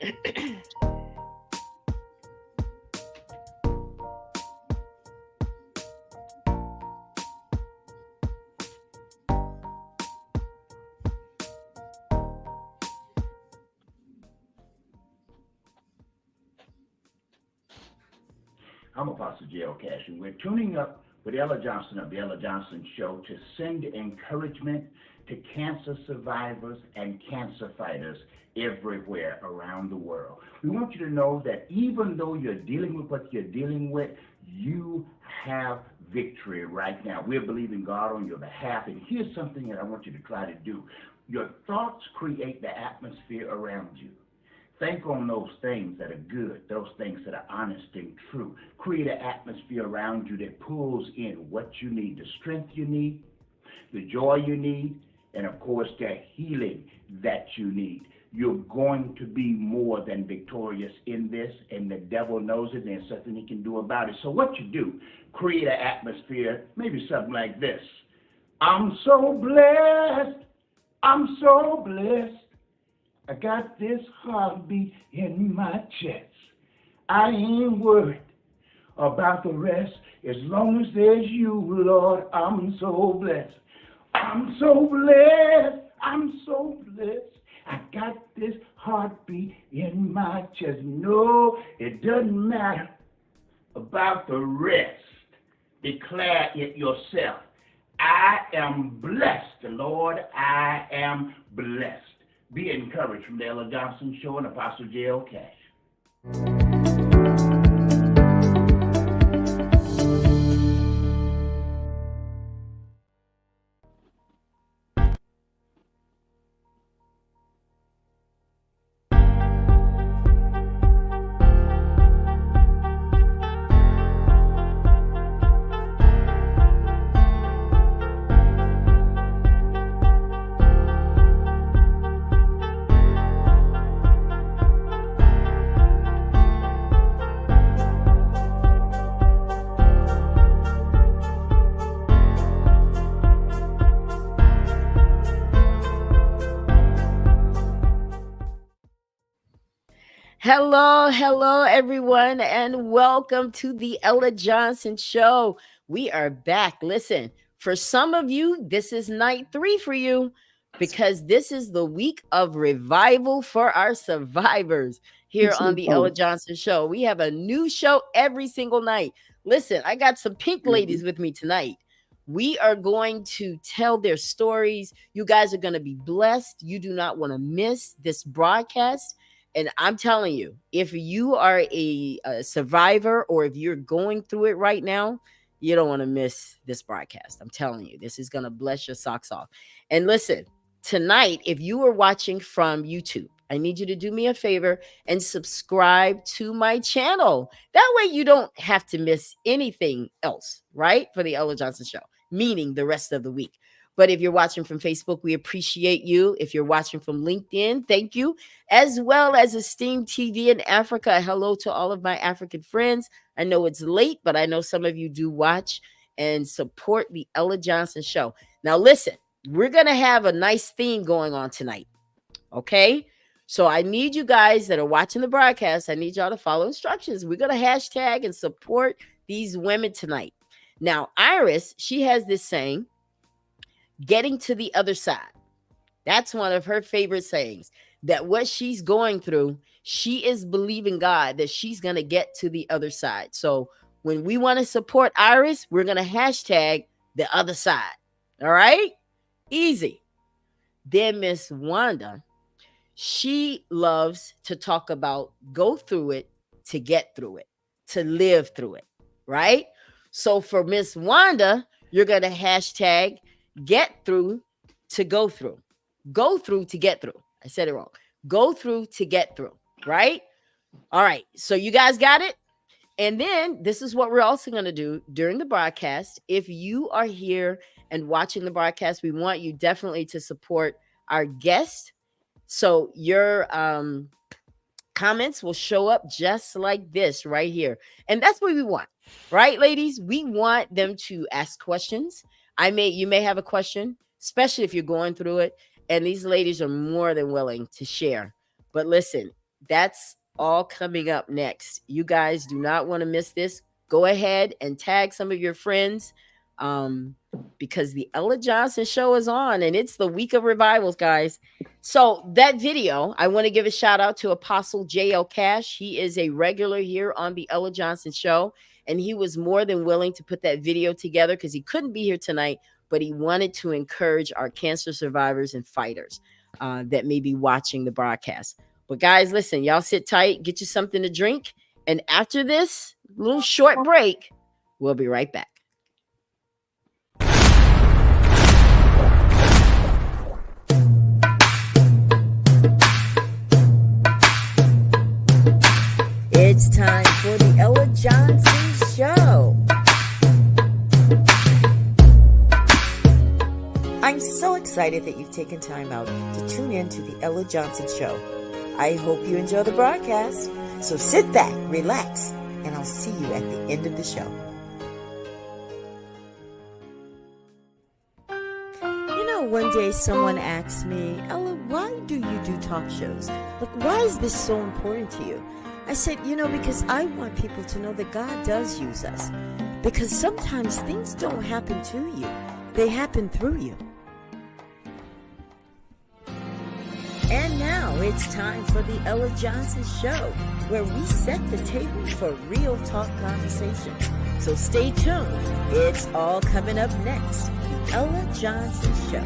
I'm Apostle J.L. Cash, and we're tuning up with Ella Johnson of the Ella Johnson Show to send encouragement to cancer survivors and cancer fighters everywhere around the world. We want you to know that even though you're dealing with what you're dealing with, you have victory right now. We're believing God on your behalf, and here's something that I want you to try to do. Your thoughts create the atmosphere around you. Think on those things that are good, those things that are honest and true. Create an atmosphere around you that pulls in what you need, the strength you need, the joy you need, and of course, the healing that you need. You're going to be more than victorious in this, and the devil knows it, and there's something he can do about it. So what you do, create an atmosphere, maybe something like this. I'm so blessed. I'm so blessed. I got this heartbeat in my chest. I ain't worried about the rest. As long as there's you, Lord, I'm so blessed. I'm so blessed. I'm so blessed. I got this heartbeat in my chest. No, it doesn't matter about the rest. Declare it yourself. I am blessed, Lord. I am blessed. Be encouraged from the Ella Johnson Show and Apostle J.L. Cash. Hello, everyone, and welcome to the Ella Johnson Show. We are back. Listen, for some of you, this is night 3 for you because this is the week of revival for our survivors here on the Ella Johnson Show. We have a new show every single night. Listen, I got some pink ladies with me tonight. We are going to tell their stories. You guys are going to be blessed. You do not want to miss this broadcast. And I'm telling you, if you are a survivor or if you're going through it right now, you don't want to miss this broadcast. I'm telling you, this is going to bless your socks off. And listen, tonight, if you are watching from YouTube, I need you to do me a favor and subscribe to my channel. That way you don't have to miss anything else, right? For the Ella Johnson Show, meaning the rest of the week. But if you're watching from Facebook, we appreciate you. If you're watching from LinkedIn, thank you. As well as Esteem TV in Africa. Hello to all of my African friends. I know it's late, but I know some of you do watch and support the Ella Johnson Show. Now, listen, we're going to have a nice theme going on tonight. Okay? So I need you guys that are watching the broadcast, I need y'all to follow instructions. We're going to hashtag and support these women tonight. Now, Iris, she has this saying, getting to the other side. That's one of her favorite sayings, that what she's going through, she is believing God that she's going to get to the other side. So when we want to support Iris, we're going to hashtag the other side. All right? Easy. Then Miss Wanda, she loves to talk about go through it to get through it, to live through it, right? So for Miss Wanda, you're going to hashtag get through to go through. Go through to get through. I said it wrong. Go through to get through, right? All right. So you guys got it? And then this is what we're also going to do during the broadcast. If you are here and watching the broadcast, we want you definitely to support our guest. So your comments will show up just like this right here. And that's what we want, right, ladies? We want them to ask questions. You may have a question, especially if you're going through it. And these ladies are more than willing to share. But listen, That's all coming up next. You guys do not want to miss this. Go ahead and tag some of your friends, um, because the Ella Johnson show is on and it's the week of revivals, guys. So, that video, I want to give a shout out to Apostle J.L. Cash. He is a regular here on the Ella Johnson show, and he was more than willing to put that video together because he couldn't be here tonight, but he wanted to encourage our cancer survivors and fighters that may be watching the broadcast. But guys, listen, y'all sit tight, get you something to drink. And after this little short break, we'll be right back. It's time for the Ella Johnson Show. I'm so excited that you've taken time out to tune in to the Ella Johnson Show. I hope you enjoy the broadcast. So sit back, relax, and I'll see you at the end of the show. You know, one day someone asked me, Ella, why do you do talk shows? Like, why is this so important to you? I said, because I want people to know that God does use us. Because sometimes things don't happen to you. They happen through you. And now it's time for the Ella Johnson Show, where we set the table for real talk conversations. So stay tuned. It's all coming up next. The Ella Johnson Show.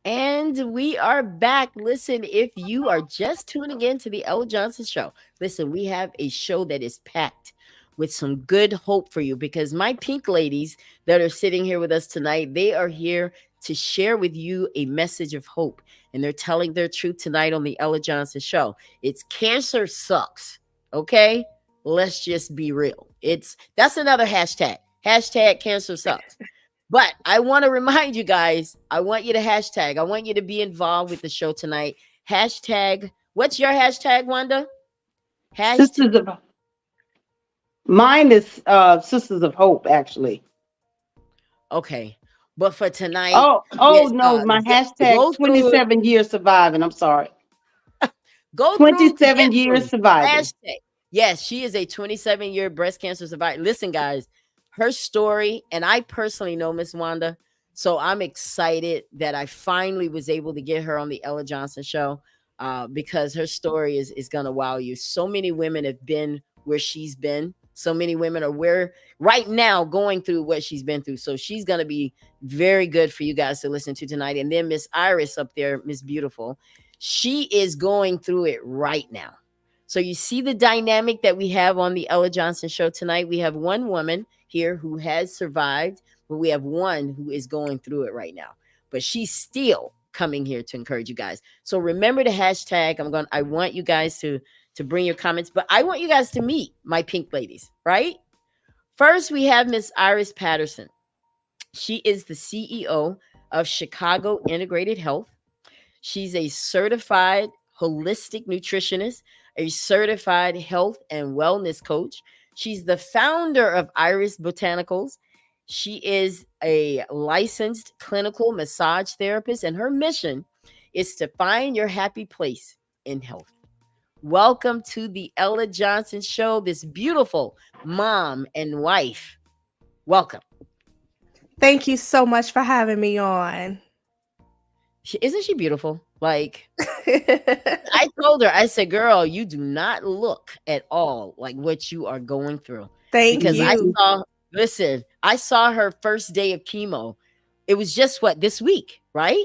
And we are back. Listen, if you are just tuning in to the Ella Johnson Show, listen, we have a show that is packed with some good hope for you because my pink ladies that are sitting here with us tonight, they are here to share with you a message of hope. And they're telling their truth tonight on the Ella Johnson Show. It's cancer sucks. Okay? Let's just be real. That's another hashtag. Hashtag cancer sucks. But I want to remind you guys, I want you to hashtag. I want you to be involved with the show tonight. Hashtag, what's your hashtag, Wanda? Mine is Sisters of Hope, actually. Okay. But for tonight. No, my hashtag 27 years surviving. I'm sorry. Go 27 years surviving. Hashtag. Yes, she is a 27-year breast cancer survivor. Listen, guys. Her story, and I personally know Miss Wanda, so I'm excited that I finally was able to get her on the Ella Johnson Show because her story is going to wow you. So many women have been where she's been. So many women are right now going through what she's been through. So she's going to be very good for you guys to listen to tonight. And then Miss Iris up there, Miss Beautiful, she is going through it right now. So you see the dynamic that we have on the Ella Johnson Show tonight. We have one woman here who has survived, but we have one who is going through it right now. But she's still coming here to encourage you guys. So remember the hashtag. I want you guys to bring your comments, but I want you guys to meet my pink ladies, right? First, we have Miss Iris Patterson. She is the CEO of Chicago Integrated Health. She's a certified holistic nutritionist, a certified health and wellness coach. She's the founder of Iris Botanicals. She is a licensed clinical massage therapist, and her mission is to find your happy place in health. Welcome to the Ella Johnson Show, this beautiful mom and wife. Welcome. Thank you so much for having me on. Isn't she beautiful? Like, I told her, I said, girl, you do not look at all like what you are going through. Thank you. I saw her first day of chemo. It was just this week, right?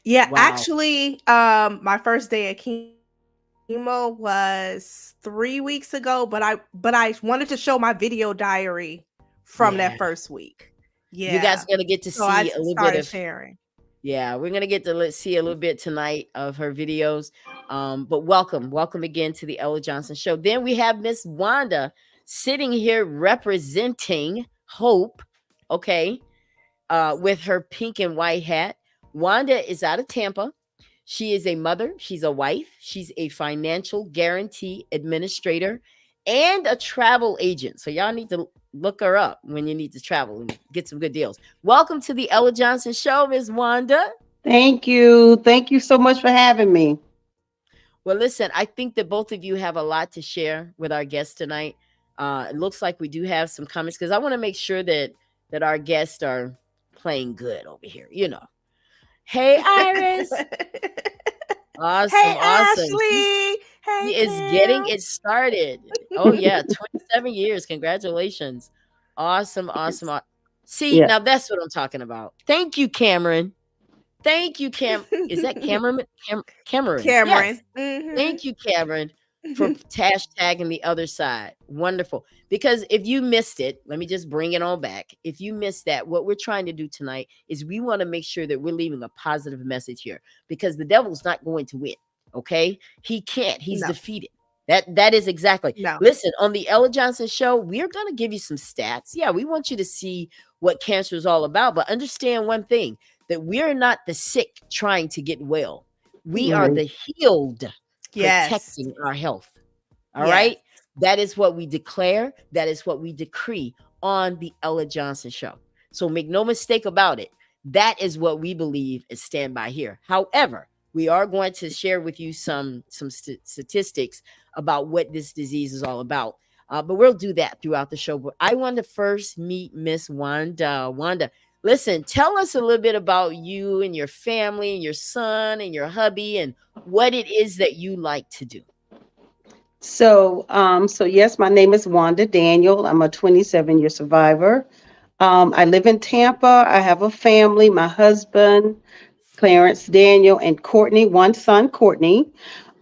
Yeah, wow. Actually, my first day of chemo was 3 weeks ago, but I wanted to show my video diary from that first week. You guys Yeah. are gonna get to So I see a little bit started of. sharing. Yeah, we're gonna get to see a little bit tonight of her videos. But welcome again to the Ella Johnson Show. Then we have Miss Wanda sitting here representing Hope. Okay, with her pink and white hat. Wanda is out of Tampa. She is a mother, she's a wife, she's a financial guarantee administrator, and a travel agent. So y'all need to look her up when you need to travel and get some good deals. Welcome to the Ella Johnson Show, Ms. Wanda. Thank you. Thank you so much for having me. Well, listen, I think that both of you have a lot to share with our guests tonight. It looks like we do have some comments because I want to make sure that our guests are playing good over here. You know. Hey, Iris. Awesome, Hey, awesome. Ashley. Hey, She is getting it started. Oh yeah, 27 years. Congratulations. Awesome. See, Yeah. now that's what I'm talking about. Thank you, Cameron. Thank you, Cam. Is that Cameron? Cameron. Yes. Mhm. Thank you, Cameron, for hashtagging the other side. Wonderful. Because if you missed it, let me just bring it on back. If you missed that, what we're trying to do tonight is we want to make sure that we're leaving a positive message here because the devil's not going to win. Okay. He can't. He's defeated. That is exactly. No. Listen, on the Ella Johnson Show, we're going to give you some stats. Yeah, we want you to see what cancer is all about, but understand one thing, that we're not the sick trying to get well. We are the healed protecting our health. All right. That is what we declare. That is what we decree on the Ella Johnson Show. So make no mistake about it. That is what we believe and stand by here. However, we are going to share with you some statistics about what this disease is all about. But we'll do that throughout the show. But I want to first meet Miss Wanda. Wanda, listen, tell us a little bit about you and your family and your son and your hubby and what it is that you like to do. So yes, my name is Wanda Daniel. I'm a 27-year survivor. I live in Tampa. I have a family, my husband, Clarence Daniel, and Courtney, one son, Courtney.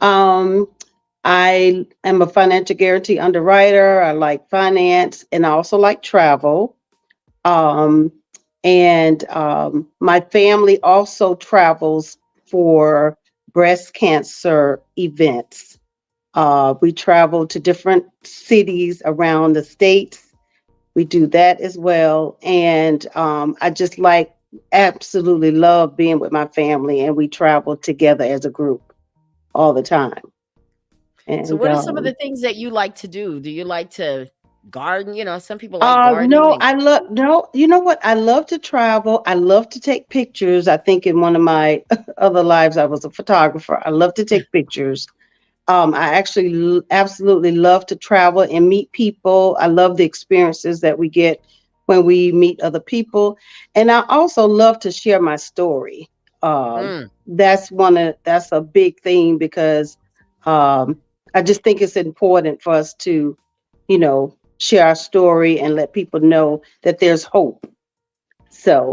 I am a financial guarantee underwriter. I like finance and I also like travel. My family also travels for breast cancer events. We travel to different cities around the states. We do that as well. And I just absolutely love being with my family, and we travel together as a group all the time. And, so what are some of the things that you like to do? Do you like to garden? You know, some people like gardening. You know what? I love to travel. I love to take pictures. I think in one of my other lives, I was a photographer. I love to take pictures. I actually absolutely love to travel and meet people. I love the experiences that we get when we meet other people. And I also love to share my story. That's a big thing because I just think it's important for us to, share our story and let people know that there's hope. So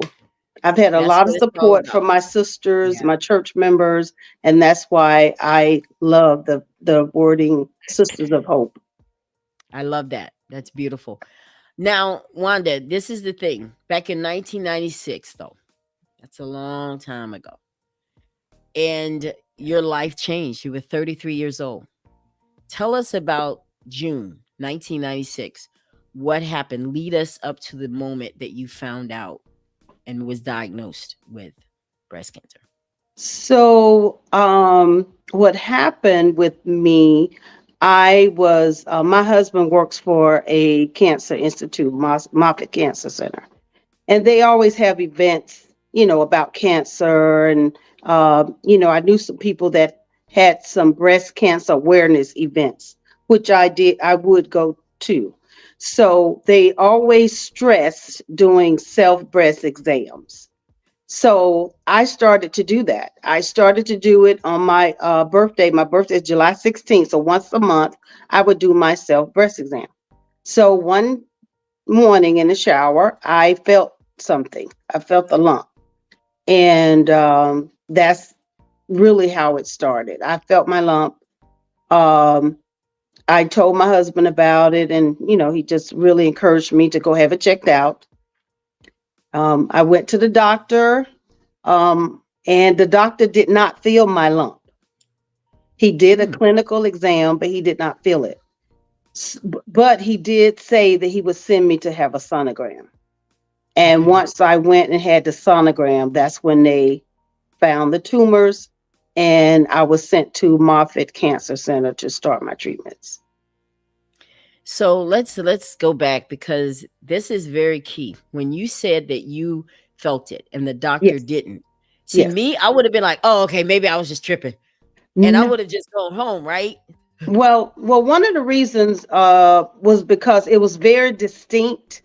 I've had a lot of support from my sisters, my church members, and that's why I love the wording Sisters of Hope. I love that. That's beautiful. Now, Wanda, this is the thing. Back in 1996, though, that's a long time ago. And your life changed. You were 33 years old. Tell us about June 1996. What happened? Lead us up to the moment that you found out and was diagnosed with breast cancer. So what happened with me, I was, my husband works for a cancer institute, Moffitt Cancer Center. And they always have events, about cancer. And, I knew some people that had some breast cancer awareness events, which I would go to. So they always stress doing self-breast exams. So I started to do that. I started to do it on my birthday. My birthday is July 16th. So once a month, I would do my self-breast exam. So one morning in the shower, I felt something. I felt a lump. And that's really how it started. I felt my lump. I told my husband about it, and he just really encouraged me to go have it checked out. I went to the doctor, and the doctor did not feel my lump. He did a clinical exam, but he did not feel it. But he did say that he would send me to have a sonogram. And once I went and had the sonogram, that's when they found the tumors, and I was sent to Moffitt Cancer Center to start my treatments. So let's go back, because this is very key. When you said that you felt it and the doctor Yes. didn't. See, Yes. me, I would have been like, oh, okay, maybe I was just tripping. And I would have just gone home, right? Well, one of the reasons was because it was very distinct.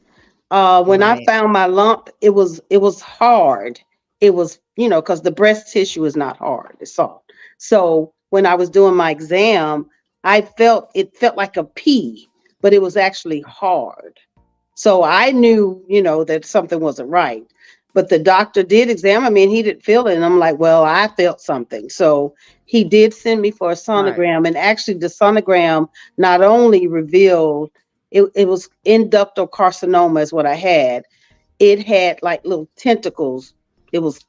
When I Right. found my lump, it was hard. It was, because the breast tissue is not hard, it's soft. So when I was doing my exam, it felt like a pea, but it was actually hard. So I knew, that something wasn't right. But the doctor did examine me and he didn't feel it. And I'm like, well, I felt something. So he did send me for a sonogram. And actually, the sonogram not only revealed it was inductal carcinoma, is what I had. It had like little tentacles. It was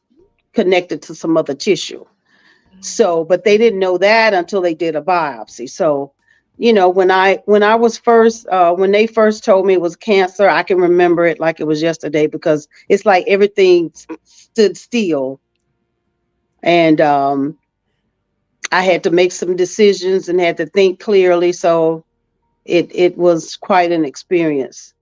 connected to some other tissue. So, but they didn't know that until they did a biopsy. So, when I was first, when they first told me it was cancer, I can remember it like it was yesterday, because it's like everything stood still. And I had to make some decisions and had to think clearly. So it was quite an experience.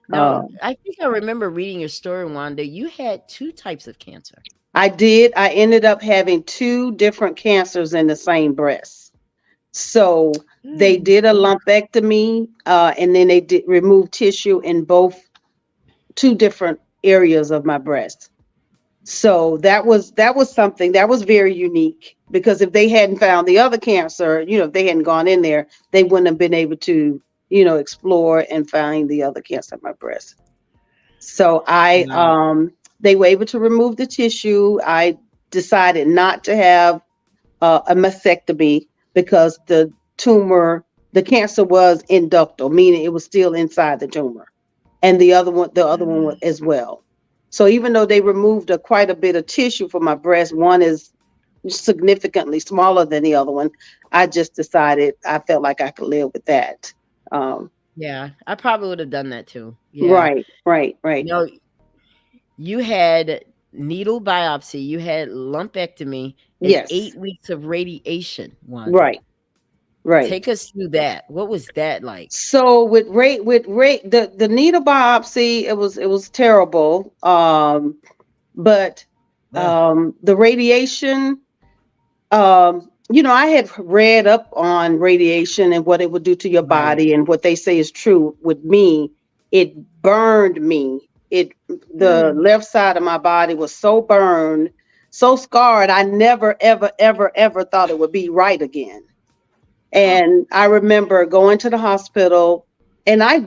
No, I think I remember reading your story, Wanda. You had 2 types of cancer. I did. I ended up having 2 different cancers in the same breast. So they did a lumpectomy, and then they did remove tissue in 2 different areas of my breast. So that was something that was very unique, because if they hadn't found the other cancer, if they hadn't gone in there, they wouldn't have been able to, explore and find the other cancer in my breast. So they were able to remove the tissue. I decided not to have a mastectomy, because the cancer was inductal, meaning it was still inside the tumor, and the other one as well. So even though they removed quite a bit of tissue from my breast, one is significantly smaller than the other one, I just decided I felt like I could live with that. Yeah, I probably would have done that too. Yeah. Right. You had needle biopsy, you had lumpectomy, and Yes. 8 weeks of radiation. Wanda. Right. Take us through that. What was that like? So with the needle biopsy, it was terrible. But the radiation, I had read up on radiation and what it would do to your body, and what they say is true. With me, it burned me. The left side of my body was so burned, so scarred, I never, ever, ever, ever thought it would be right again. And I remember going to the hospital, and I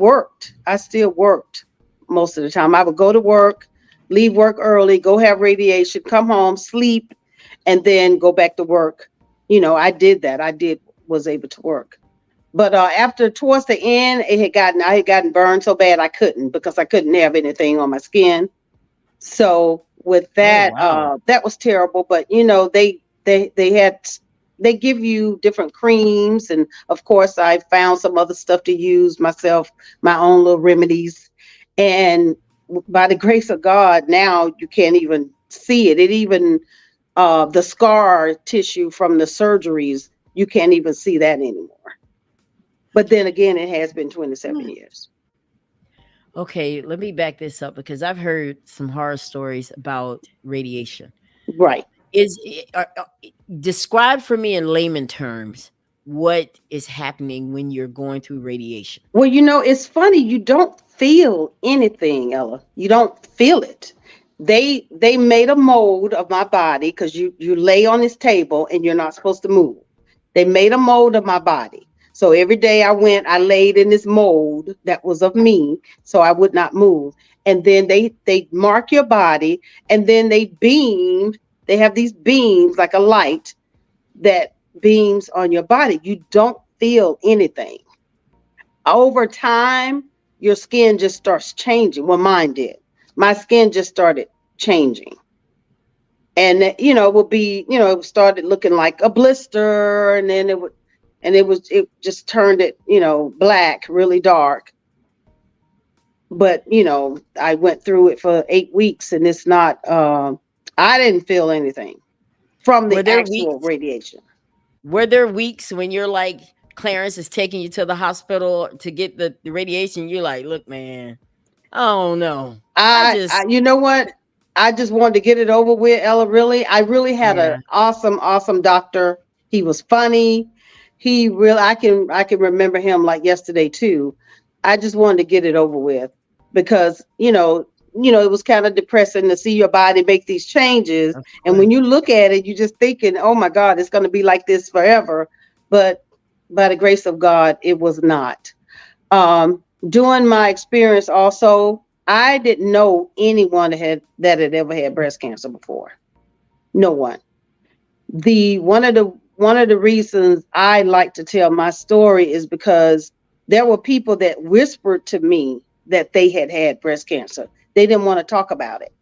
still worked most of the time. I would go to work, leave work early, go have radiation, come home, sleep, and then go back to work. I did that. Was able to work. But towards the end, I had gotten burned so bad I couldn't, because I couldn't have anything on my skin. So with that, that was terrible. But they give you different creams, and of course I found some other stuff to use myself, my own little remedies. And by the grace of God, now you can't even see it. It even the scar tissue from the surgeries, you can't even see that anymore. But then again, it has been 27 years. Okay, let me back this up, because I've heard some horror stories about radiation. Right. Describe for me in layman terms what is happening when you're going through radiation. Well, it's funny. You don't feel anything, Ella. You don't feel it. They made a mold of my body, because you lay on this table and you're not supposed to move. They made a mold of my body. So every day I laid in this mold that was of me, so I would not move. And then they mark your body, and then they have these beams like a light that beams on your body. You don't feel anything. Over time, your skin just starts changing. Well, mine did. my skin just started changing. And it would be, it started looking like a blister, and then it just turned it, black, really dark. But, I went through it for 8 weeks, and it's not, I didn't feel anything from the actual radiation. Were there weeks when you're like, Clarence is taking you to the hospital to get the radiation? You're like, look, man, I don't know. You know what? I just wanted to get it over with, Ella. Really, I really had an awesome doctor. He was funny. I can remember him like yesterday too. I just wanted to get it over with because, it was kind of depressing to see your body make these changes. And when you look at it, you're just thinking, oh my God, it's going to be like this forever. But by the grace of God, it was not. During my experience also, I didn't know anyone that had ever had breast cancer before. No one. One of the reasons I like to tell my story is because there were people that whispered to me that they had breast cancer. They didn't want to talk about it.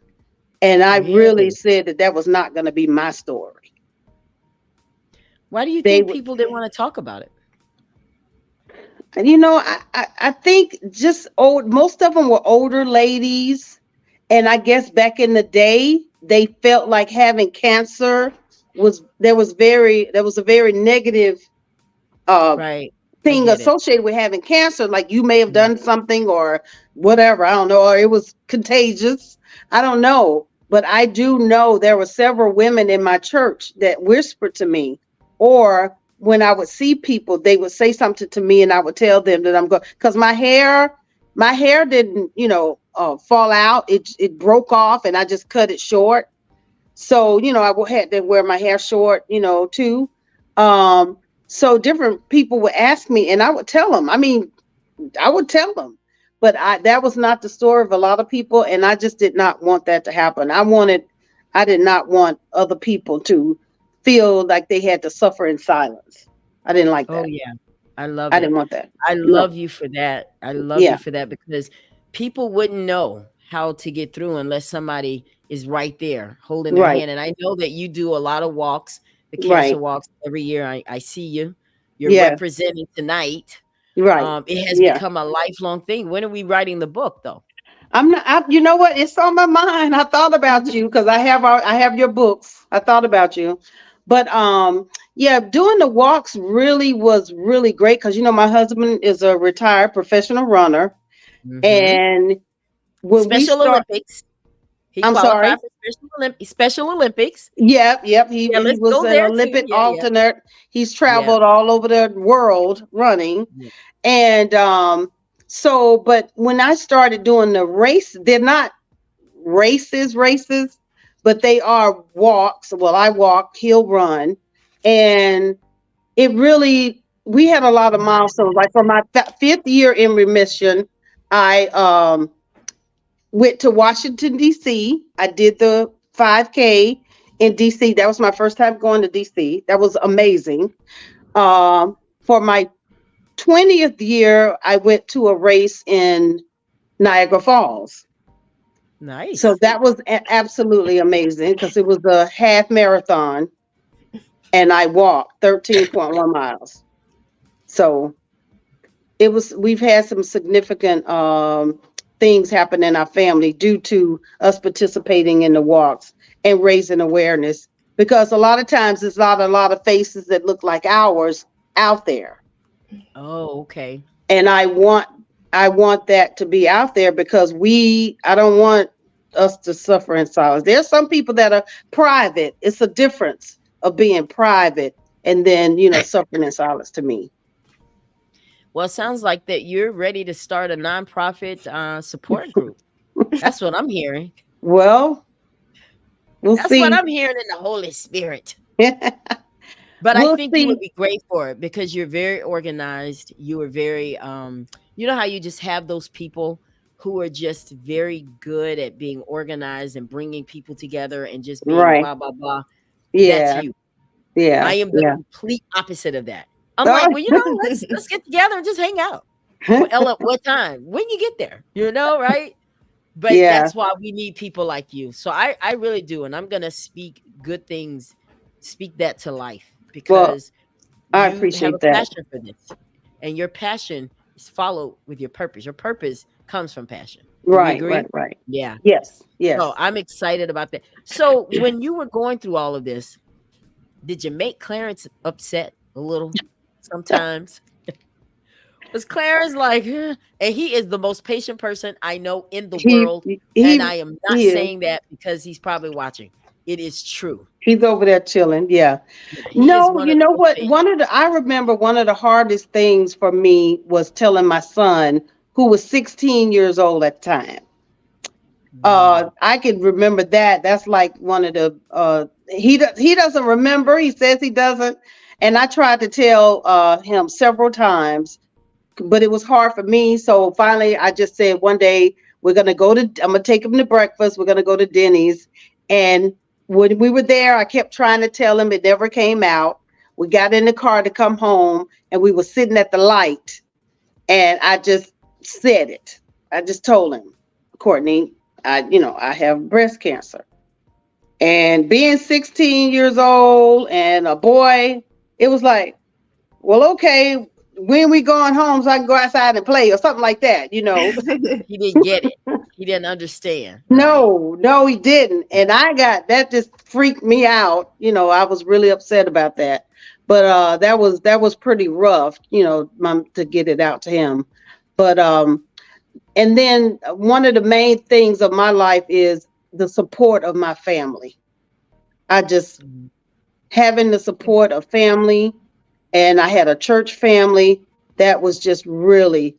And I really said that was not going to be my story. Why do you think people didn't want to talk about it? I think just most of them were older ladies. And I guess back in the day, they felt like having cancer was a very negative thing associated with having cancer. Like you may have done something or whatever. I don't know. Or it was contagious. I don't know. But I do know there were several women in my church that whispered to me, or when I would see people, they would say something to me and I would tell them that I'm going, because my hair didn't, fall out. It broke off and I just cut it short. So, I had to wear my hair short, too. So different people would ask me and I would tell them. But that was not the story of a lot of people. And I just did not want that to happen. I did not want other people to feel like they had to suffer in silence. I didn't like that. Oh yeah. I didn't want that. I love you for that. I love you for that because people wouldn't know how to get through unless somebody is right there holding their hand. And I know that you do a lot of walks, the cancer walks every year. I see you. You're representing tonight. Right. It has become a lifelong thing. When are we writing the book though? You know what? It's on my mind. I thought about you because I have your books. I thought about you. But doing the walks was really great because my husband is a retired professional runner, and when Special Olympics. I'm sorry, Special Olympics. Yep. He was an Olympic alternate. He's traveled all over the world running, and but when I started doing the race, they're not races. But they are walks. Well, I walk, he'll run. And we had a lot of milestones. Like for my 5th year in remission, I went to Washington, D.C. I did the 5K in D.C. That was my first time going to D.C. That was amazing. For my 20th year, I went to a race in Niagara Falls. Nice. So that was absolutely amazing because it was a half marathon and I walked 13.1 miles. So we've had some significant things happen in our family due to us participating in the walks and raising awareness, because a lot of times there's not a lot of faces that look like ours out there. Oh, okay. And I want that to be out there because I don't want us to suffer in silence. There's some people that are private. It's a difference of being private and then, suffering in silence to me. Well, it sounds like that you're ready to start a nonprofit support group. That's what I'm hearing. Well, That's what I'm hearing in the Holy Spirit. But I think you would be great for it because you're very organized. You are very, you know how you just have those people who are just very good at being organized and bringing people together and just being blah, blah, blah. Yeah. That's you. Yeah. I am the complete opposite of that. I'm like, well, let's get together and just hang out. Well, Ella, what time? When you get there, right? But Yeah. that's why we need people like you. So I really do. And I'm going to speak good things, speak that to life, Well, because I you have a appreciate that. passion for this. And your passion is followed with your purpose. Your purpose comes from passion. Do we Right, agree? right, right. Yeah. Yes, So yes. I'm excited about that. So when you were going through all of this, did you make Clarence upset a little sometimes? Was Clarence like, "Huh?" And he is the most patient person I know in the He world. And he I am not he is. saying that because he's probably watching. It is true. He's over there chilling. Yeah. He is No, one you of the know most what? patient. I remember one of the hardest things for me was telling my son, who was 16 years old at the time. I can remember that. That's like one of the he doesn't remember. He says he doesn't. And I tried to tell him several times, but it was hard for me. So finally I just said one day I'm gonna take him to breakfast. We're gonna go to Denny's. And when we were there, I kept trying to tell him, it never came out. We got in the car to come home and we were sitting at the light, and I just said it. I just told him, Courtney, I have breast cancer. And being 16 years old and a boy, it was like, well, okay, when we going home so I can go outside and play or something like that, you know. He didn't get it. He didn't understand. Right. No, he didn't. And that just freaked me out. You know, I was really upset about that. But that was pretty rough, to get it out to him. But and then one of the main things of my life is the support of my family. I just having the support of family, and I had a church family that was just really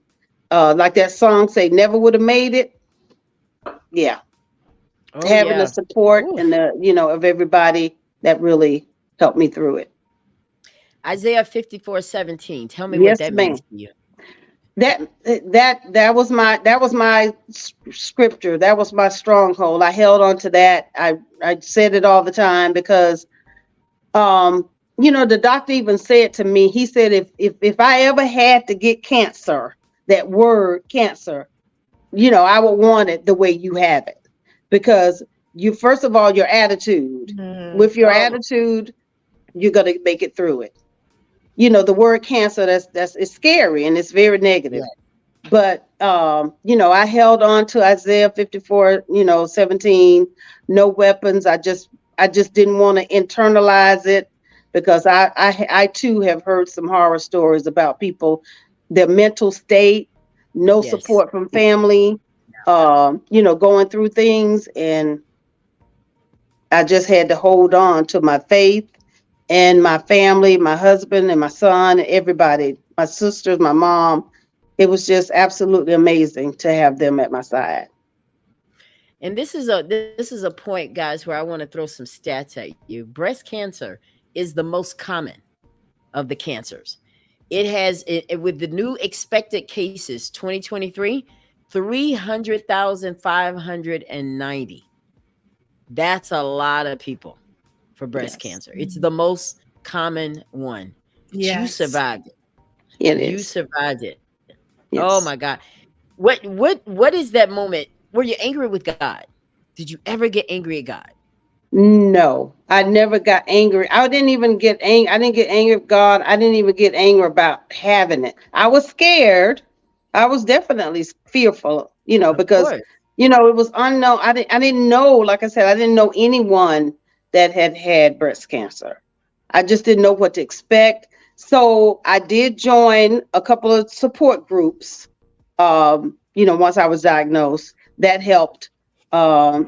like that song say, never would have made it. Yeah. Oh, Having the yeah. support Oof. and of everybody that really helped me through it. Isaiah 54:17. Tell me what Yes, that ma'am. means to you. That was my scripture. That was my stronghold. I held on to that. I said it all the time because the doctor even said to me, he said, if I ever had to get cancer, that word cancer, I would want it the way you have it. Because first of all, your attitude. With your attitude, you're gonna make it through it. The word cancer, it's scary and it's very negative. Yeah. But I held on to Isaiah 54:17, no weapons. I just didn't want to internalize it, because I too have heard some horror stories about people, their mental state, no Yes. support from family, going through things. And I just had to hold on to my faith and my family, my husband and my son, everybody, my sisters, my mom. It was just absolutely amazing to have them at my side. And this is a point, guys, where I want to throw some stats at you. Breast cancer is the most common of the cancers. It has, with the new expected cases, 2023, 300,590. That's a lot of people for breast cancer. It's the most common one. Yes. You survived it. You survived it. Yes. Oh my God. What is that moment? Were you angry with God? Did you ever get angry at God? No, I never got angry. I didn't even get angry. I didn't get angry at God. I didn't even get angry about having it. I was scared. I was definitely fearful, because, it was unknown. I didn't know, like I said, I didn't know anyone that had breast cancer. I just didn't know what to expect. So I did join a couple of support groups, once I was diagnosed. That helped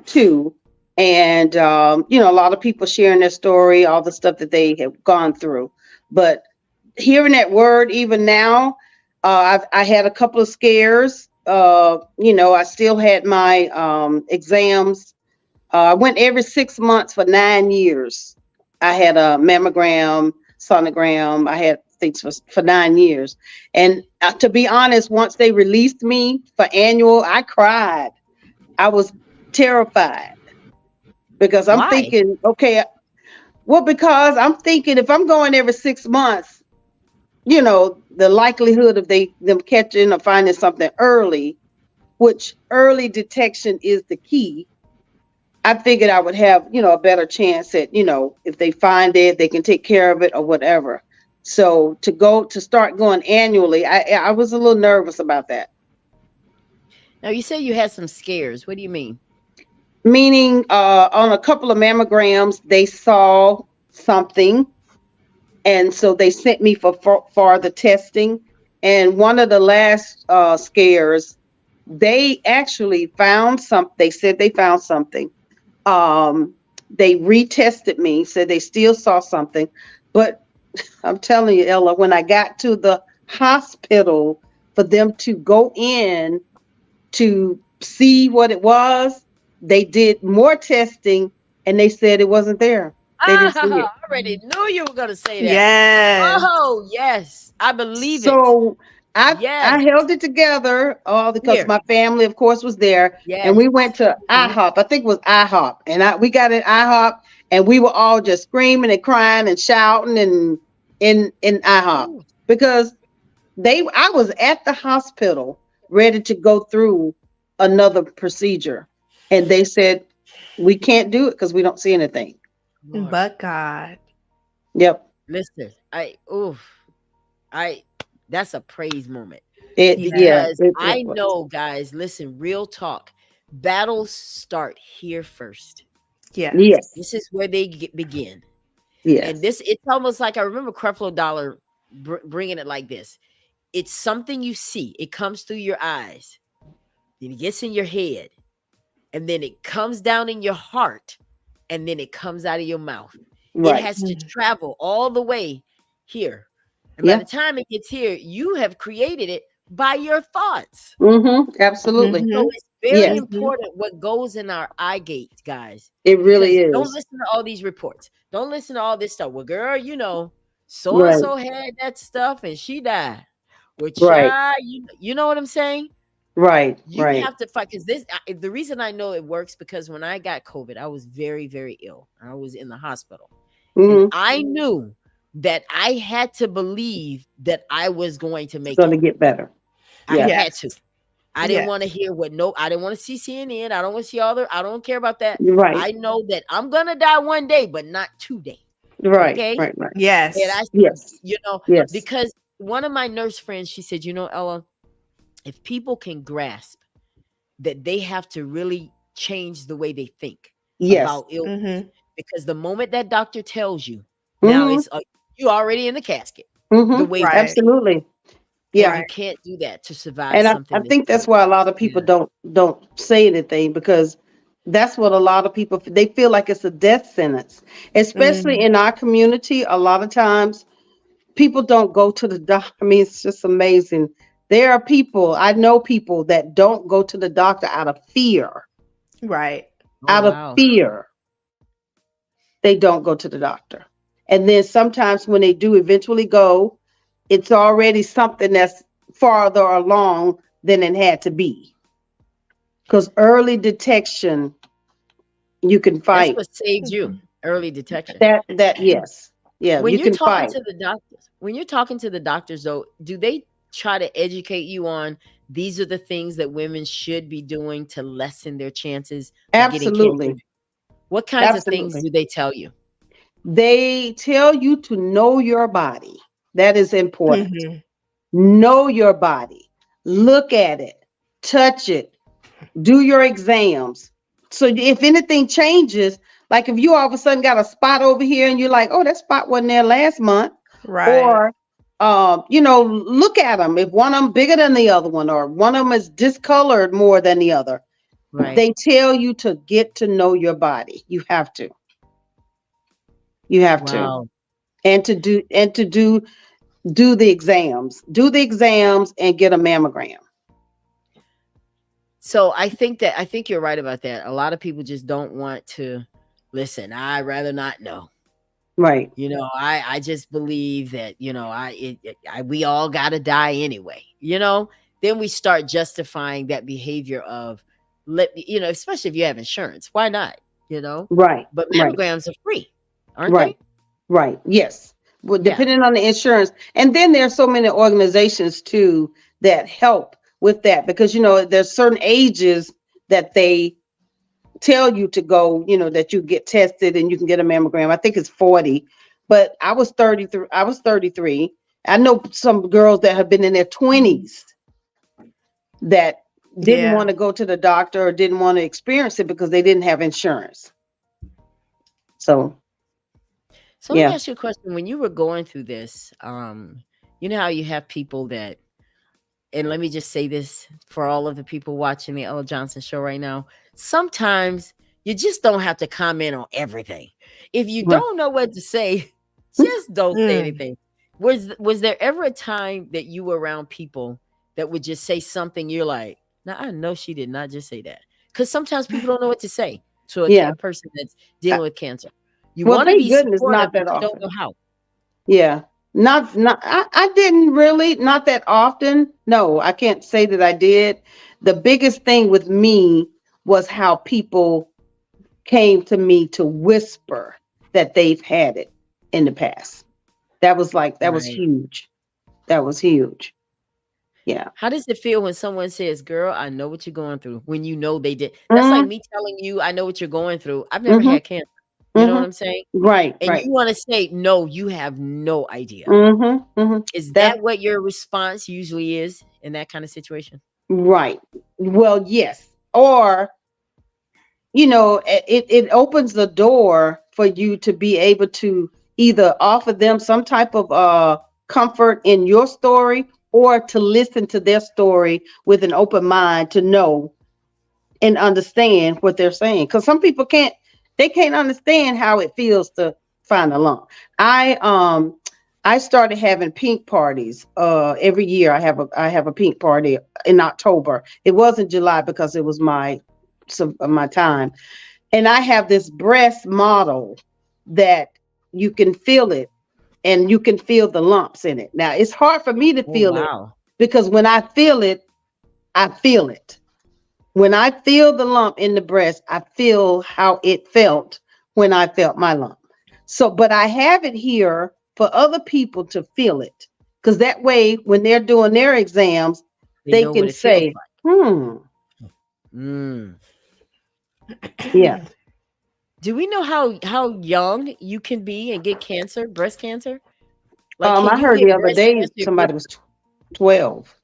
too. And, a lot of people sharing their story, all the stuff that they have gone through. But hearing that word, even now, I had a couple of scares. I still had my exams. I went every 6 months for 9 years. I had a mammogram, sonogram. I had things for 9 years. And to be honest, once they released me for annual, I cried. I was terrified. Because I'm thinking, okay, because I'm thinking if I'm going every 6 months, the likelihood of them catching or finding something early which early detection is the key, I figured I would have, a better chance at, if they find it, they can take care of it or whatever. So to start going annually, I was a little nervous about that. Now you say you had some scares. What do you mean? Meaning, on a couple of mammograms, they saw something, and so they sent me for the testing. And one of the last scares, they actually found something. They said they found something. They retested me, said they still saw something. But I'm telling you, Ella, when I got to the hospital for them to go in to see what it was, they did more testing and they said it wasn't there. They didn't see it. I already knew you were going to say that. Yes. Oh, yes. I believe it. So I Yes. held it together because Here. my family, of course, was there. Yes. And we went to IHOP. I think it was IHOP. And we got in IHOP and we were all just screaming and crying and shouting and in IHOP. Ooh. Because I was at the hospital ready to go through another procedure. And they said, we can't do it because we don't see anything. Lord. But God. Yep. Listen, that's a praise moment. Because I know, guys, listen, real talk. Battles start here first. Yeah. Yes. This is where they begin. Yes. And it's almost like, I remember Creflo Dollar bringing it like this. It's something you see. It comes through your eyes. Then it gets in your head. And then it comes down in your heart. And then it comes out of your mouth. Right. It has to travel all the way here. And by the time it gets here, you have created it by your thoughts. Absolutely. So it's very important what goes in our eye gates, guys. It really is. Don't listen to all these reports. Don't listen to all this stuff. Well, girl, so-and-so had that stuff and she died. Which, you know what I'm saying? Right. You have to fight, because the reason I know it works, because when I got COVID, I was very, very ill. I was in the hospital. And I knew that I had to believe that I was going to make it. Going to get better. I had to. I didn't want to hear I didn't want to see CNN. I don't want to see I don't care about that. Right. I know that I'm going to die one day, but not today. Right. Okay. Right. Yes. And because one of my nurse friends, she said, Ella, if people can grasp that they have to really change the way they think about illness, because the moment that doctor tells you, now it's you already in the casket. The way absolutely. Yeah. You can't do that to survive. And something I think that's why a lot of people don't say anything, because that's what a lot of people, they feel like it's a death sentence, especially in our community. A lot of times people don't go to the doctor. I mean, it's just amazing. I know people that don't go to the doctor out of fear. Right. Out of fear. They don't go to the doctor. And then sometimes when they do eventually go, it's already something that's farther along than it had to be. Because early detection, you can fight. That's what saved you. Early detection. Yes. Yeah. When you're talking fight. to the doctors, though, do they try to educate you on these are the things that women should be doing to lessen their chances of getting cancer? What kinds of things do they tell you? They tell you to know your body. That is important. Know your body. Look at it. Touch it. Do your exams. So if anything changes, like if you all of a sudden got a spot over here and you're like, oh, that spot wasn't there last month. Right. Or, look at them. If one of them bigger than the other one, or one of them is discolored more than the other. Right. They tell you to get to know your body. You have to. You have to. And to do the exams. Do the exams and get a mammogram. So I think you're right about that. A lot of people just don't want to listen. I'd rather not know. Right. I just believe that, we all got to die anyway, then we start justifying that behavior of especially if you have insurance, why not, Right. But mammograms are free, aren't they? Right. Yes. Well, depending on the insurance. And then there's so many organizations too that help with that, because, there's certain ages that they tell you to go, that you get tested and you can get a mammogram. I think it's 40, but I was 33. I know some girls that have been in their 20s that didn't Yeah. want to go to the doctor or didn't want to experience it because they didn't have insurance. So So let me yeah. ask you a question. When you were going through this, you know how you have people that, and let me just say this for all of the people watching the Ella Johnson show right now. Sometimes you just don't have to comment on everything. If you Right. don't know what to say, just don't say Mm. anything. Was there ever a time that you were around people that would just say something you're like, now I know she did not just say that? Because sometimes people don't know what to say to a Yeah. person that's dealing with cancer. You Well, want to thank be goodness, supportive, not that but you don't often. know how. Yeah. I didn't really, not that often. No, I can't say that I did. The biggest thing with me was how people came to me to whisper that they've had it in the past. That was Right. huge. That was huge. Yeah. How does it feel when someone says, "Girl, I know what you're going through," when you know they did? That's like Mm-hmm. me telling you, "I know what you're going through. I've never Mm-hmm. had cancer." You know what I'm saying? Right. And Right. you want to say, "No, you have no idea." Mm-hmm. Mm-hmm. Is That's that what your response usually is in that kind of situation? right. Well, yes. Or it opens the door for you to be able to either offer them some type of comfort in your story, or to listen to their story with an open mind to know and understand what they're saying, because some people can't understand how it feels to find a lump. I started having pink parties every year. I have a pink party in October. It wasn't July because it was my time. And I have this breast model that you can feel it, and you can feel the lumps in it. Now, it's hard for me to Oh, feel it wow. because when I feel it, I feel it. When I feel the lump in the breast, I feel how it felt when I felt my lump. So, but I have it here for other people to feel it. Because that way, when they're doing their exams, They they know what can it feels say, hmm, like. Mm. yeah. Do we know how young you can be and get cancer, breast cancer? Like, can I you heard get the other breast day cancer if you're somebody was 12.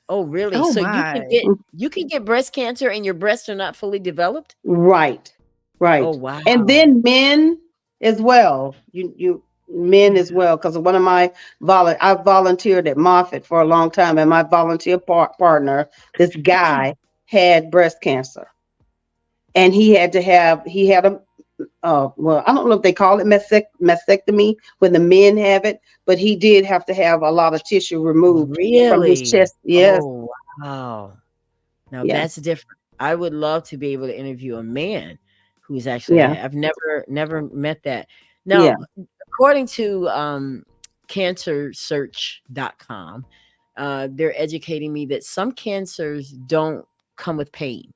Oh, really? Oh So my. you can get breast cancer and your breasts are not fully developed? Right, Oh, right. And wow. then men as well. You men as well, because one of my I volunteered at Moffitt for a long time, and my volunteer partner, this guy, had breast cancer, and he had a well, I don't know if they call it mastectomy when the men have it, but he did have to have a lot of tissue removed from his Really? chest. Yes, Oh, wow. Now yeah, that's different. I would love to be able to interview a man who's actually yeah, I've never met that. yeah. Now, according to cancersearch.com, they're educating me that some cancers don't come with pain.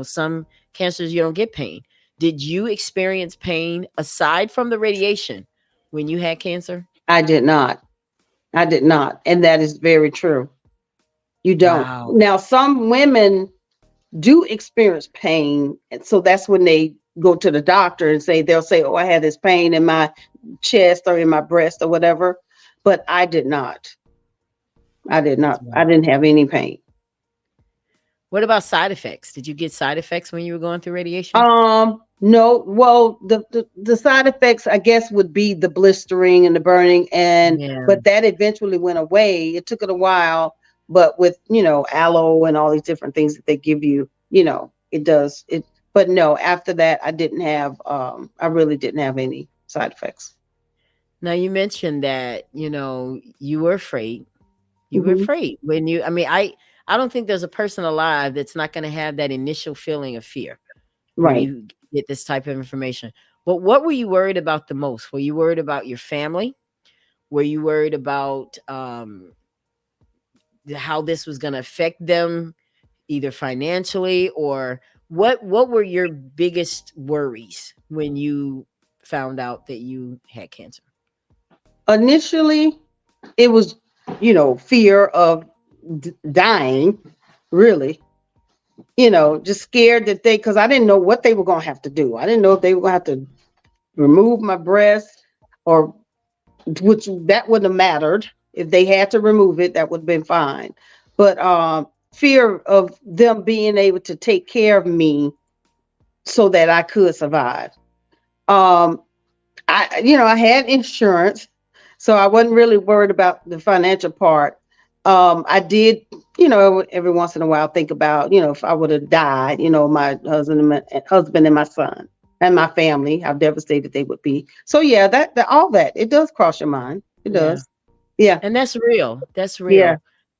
Some cancers you don't get pain. Did you experience pain aside from the radiation when you had cancer? I did not. I did not, and that is very true. You don't. Wow. Now, some women do experience pain, and so that's when they go to the doctor and they'll say, "Oh, I had this pain in my chest or in my breast or whatever," but I did not. I did not. I Wow. didn't have any pain. What about side effects? Did you get side effects when you were going through radiation? No. Well, the side effects, I guess, would be the blistering and the burning, Yeah. but that eventually went away. It took it a while, but with aloe and all these different things that they give you, it does it. But no, after that, I really didn't have any side effects. Now you mentioned that, you were afraid. You were Hmm. afraid I don't think there's a person alive that's not going to have that initial feeling of fear when Right. you get this type of information. But what were you worried about the most? Were you worried about your family? Were you worried about how this was going to affect them either financially, or what were your biggest worries when you found out that you had cancer? Initially, it was, fear of dying. really. Just scared that because I didn't know what they were going to have to do. I didn't know if they were going to have to remove my breast, or which that wouldn't have mattered. If they had to remove it, that would have been fine. But fear of them being able to take care of me so that I could survive. I had insurance, so I wasn't really worried about the financial part. I did, every once in a while think about, if I would have died, my husband and my son and my family, how devastated they would be. So yeah, that all that, it does cross your mind. It does. Yeah. And that's real. That's real. Yeah.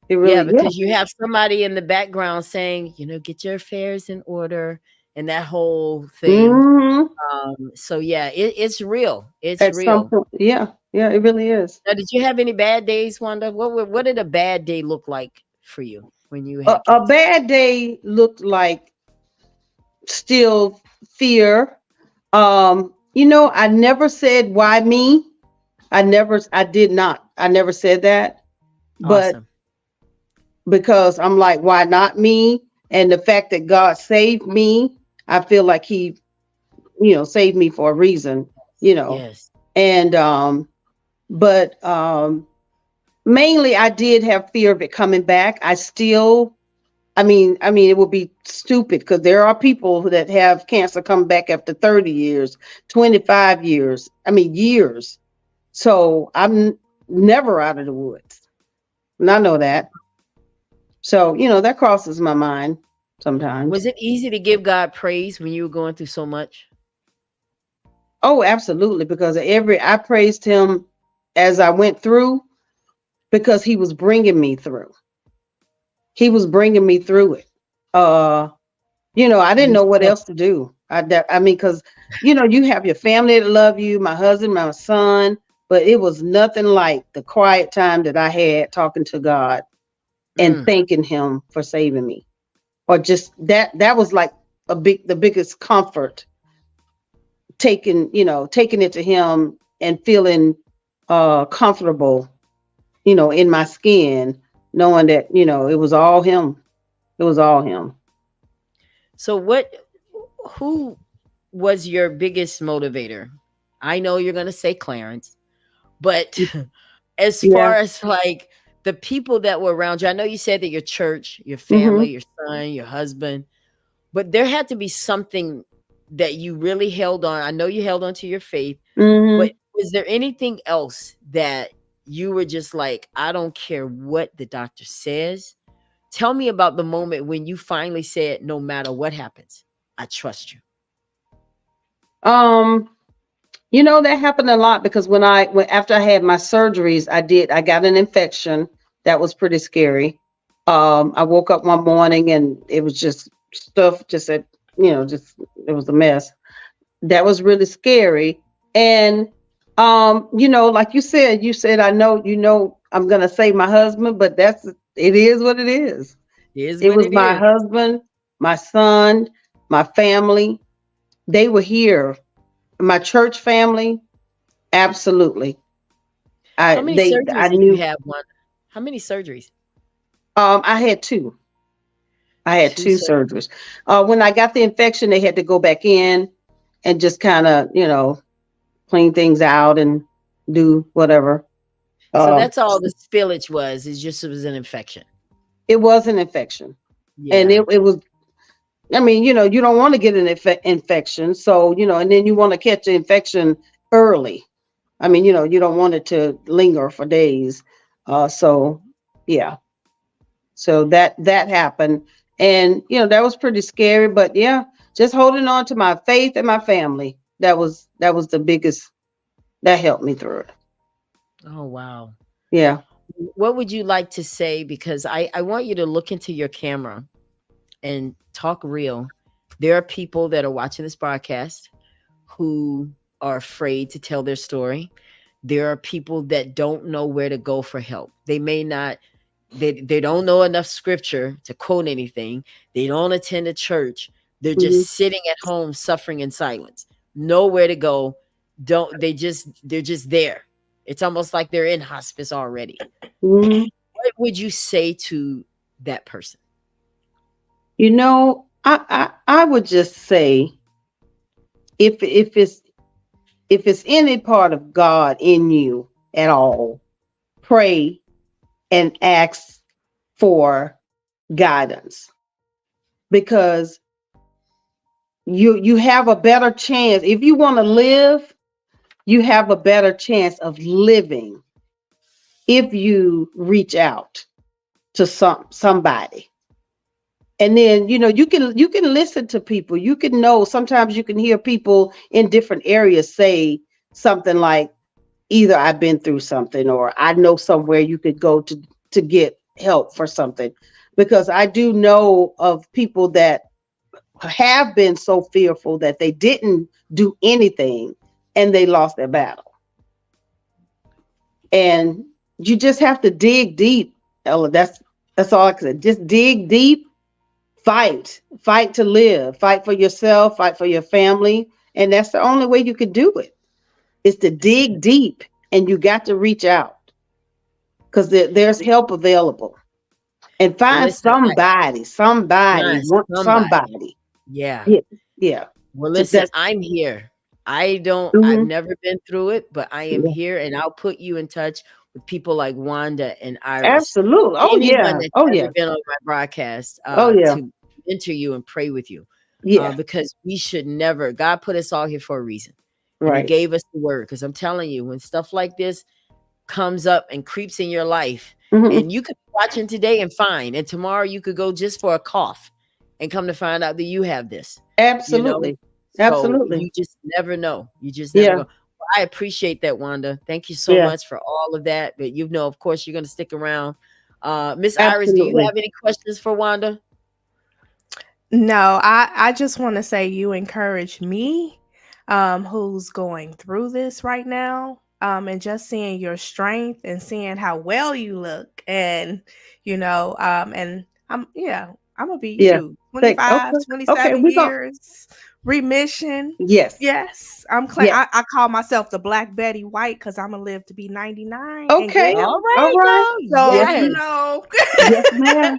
It really, because you have somebody in the background saying, get your affairs in order and that whole thing. Mm-hmm. So yeah, it's real. It's At real. some point, yeah, it really is. Now, did you have any bad days, Wanda? What did a bad day look like for you when you had A bad day looked like still fear. I never said why me. I did not. I never said that. But Awesome. Because I'm like, why not me? And the fact that God saved me, I feel like he, saved me for a reason, Yes. And but mainly I did have fear of it coming back. I mean, it would be stupid because there are people that have cancer come back after 30 years, 25 years, years. So I'm never out of the woods. And I know that. So, that crosses my mind sometimes. Was it easy to give God praise when you were going through so much? Oh, absolutely. Because I praised him as I went through, because he was bringing me through. He was bringing me through it. I didn't know what else to do. Because, you have your family that love you, my husband, my son, but it was nothing like the quiet time that I had talking to God and thanking him for saving me. Or just that was like the biggest comfort, taking it to him and feeling comfortable, in my skin, knowing that, it was all him. It was all him. So who was your biggest motivator? I know you're going to say Clarence, but as far as like the people that were around you, I know you said that your church, your family, your son, your husband, but there had to be something that you really held on. I know you held on to your faith, but was there anything else that you were just like, I don't care what the doctor says? Tell me about the moment when you finally said, no matter what happens, I trust you. That happened a lot because after I had my surgeries, I got an infection that was pretty scary. I woke up one morning and it was just stuff, it was a mess. That was really scary. And, like you said, I know, I'm going to say my husband, but it is what it is. It was my husband, my son, my family. They were here. My church family, absolutely. How many surgeries did you have? How many surgeries? I had two. I had two surgeries. When I got the infection, they had to go back in and just kind of, clean things out and do whatever. So that's all the spillage was. It was an infection. It was an infection. Yeah. And it was, you don't want to get an infection. So, and then you want to catch the infection early. You don't want it to linger for days. So, yeah. So that happened. And, that was pretty scary. But yeah, just holding on to my faith and my family. That was the biggest, that helped me through it. Oh, wow. Yeah. What would you like to say? Because I want you to look into your camera and talk real. There are people that are watching this broadcast who are afraid to tell their story. There are people that don't know where to go for help. They may not, they don't know enough scripture to quote anything. They don't attend a church. They're just sitting at home suffering in silence. Nowhere to go. They're just there. It's almost like they're in hospice already. What would you say to that person? You know, I would just say if it's any part of God in you at all, pray and ask for guidance, because you have a better chance. If you want to live, you have a better chance of living if you reach out to somebody. And then, you can listen to people. You can know, sometimes you can hear people in different areas say something like, either I've been through something, or I know somewhere you could go to get help for something. Because I do know of people that have been so fearful that they didn't do anything and they lost their battle. And you just have to dig deep, Ella. That's all I can say. Just dig deep, fight to live, fight for yourself, fight for your family. And that's the only way you could do it, is to dig deep, and you got to reach out, because there's help available. And find Listen, somebody, find somebody. somebody. Yeah. Yeah, yeah. Well, So listen, I'm here. I've mhm, never been through it, but I am yeah, here, and I'll put you in touch with people like Wanda and Iris. absolutely. Oh Anyone yeah. that's Oh ever yeah. been on my broadcast Oh yeah. to mentor you and pray with you. Yeah. Because we should never, God put us all here for a reason. And he Right. gave us the word. Because I'm telling you, when stuff like this comes up and creeps in your life, Mhm. and you could be watching today and fine, and tomorrow you could go just for a cough and come to find out that you have this, you know? Absolutely. So Absolutely. you just never know. You just never Yeah. know. Well, I appreciate that, Wanda. Thank you so Yeah. much for all of that. But of course, you're going to stick around. Miss Iris, do you Absolutely. have any questions for Wanda? No, I just want to say you encourage me, who's going through this right now, and just seeing your strength and seeing how well you look, and and I'm gonna be Yeah. you. Thank. 25, Okay. Okay. 27 We're going. years remission. Yes. Yes, Yes. I call myself the Black Betty White because I'm gonna live to be 99 and get Okay. All All right, right. girl. so, Yes. Yes. Yes, ma'am.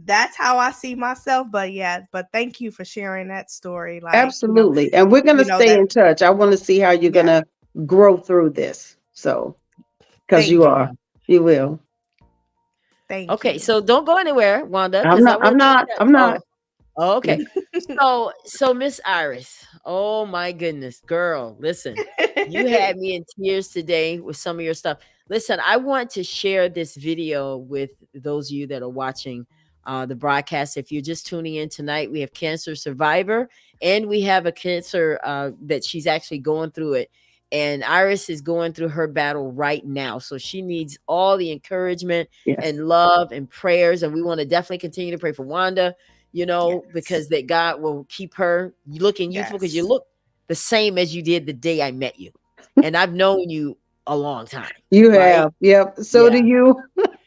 that's how I see myself. But yeah, but thank you for sharing that story. Like, Absolutely. And we're gonna stay that, in touch. I want to see how you're yeah, gonna grow through this. So, because thank you you. are, you will. Thank Okay, you. so don't go anywhere, Wanda, I'm because I not. will I'm take not. that I'm not. call. Oh, Yeah. okay. So Miss Iris, oh my goodness, girl, listen, you had me in tears today with some of your stuff. Listen, I want to share this video with those of you that are watching the broadcast. If you're just tuning in tonight, we have cancer survivor, and we have a cancer that she's actually going through it. And Iris is going through her battle right now. So she needs all the encouragement Yes. and love and prayers. And we want to definitely continue to pray for Wanda, Yes. because that God will keep her looking youthful, because you Yes. look the same as you did the day I met you. And I've known you a long time, You right? have. Yep. So do Yeah. you.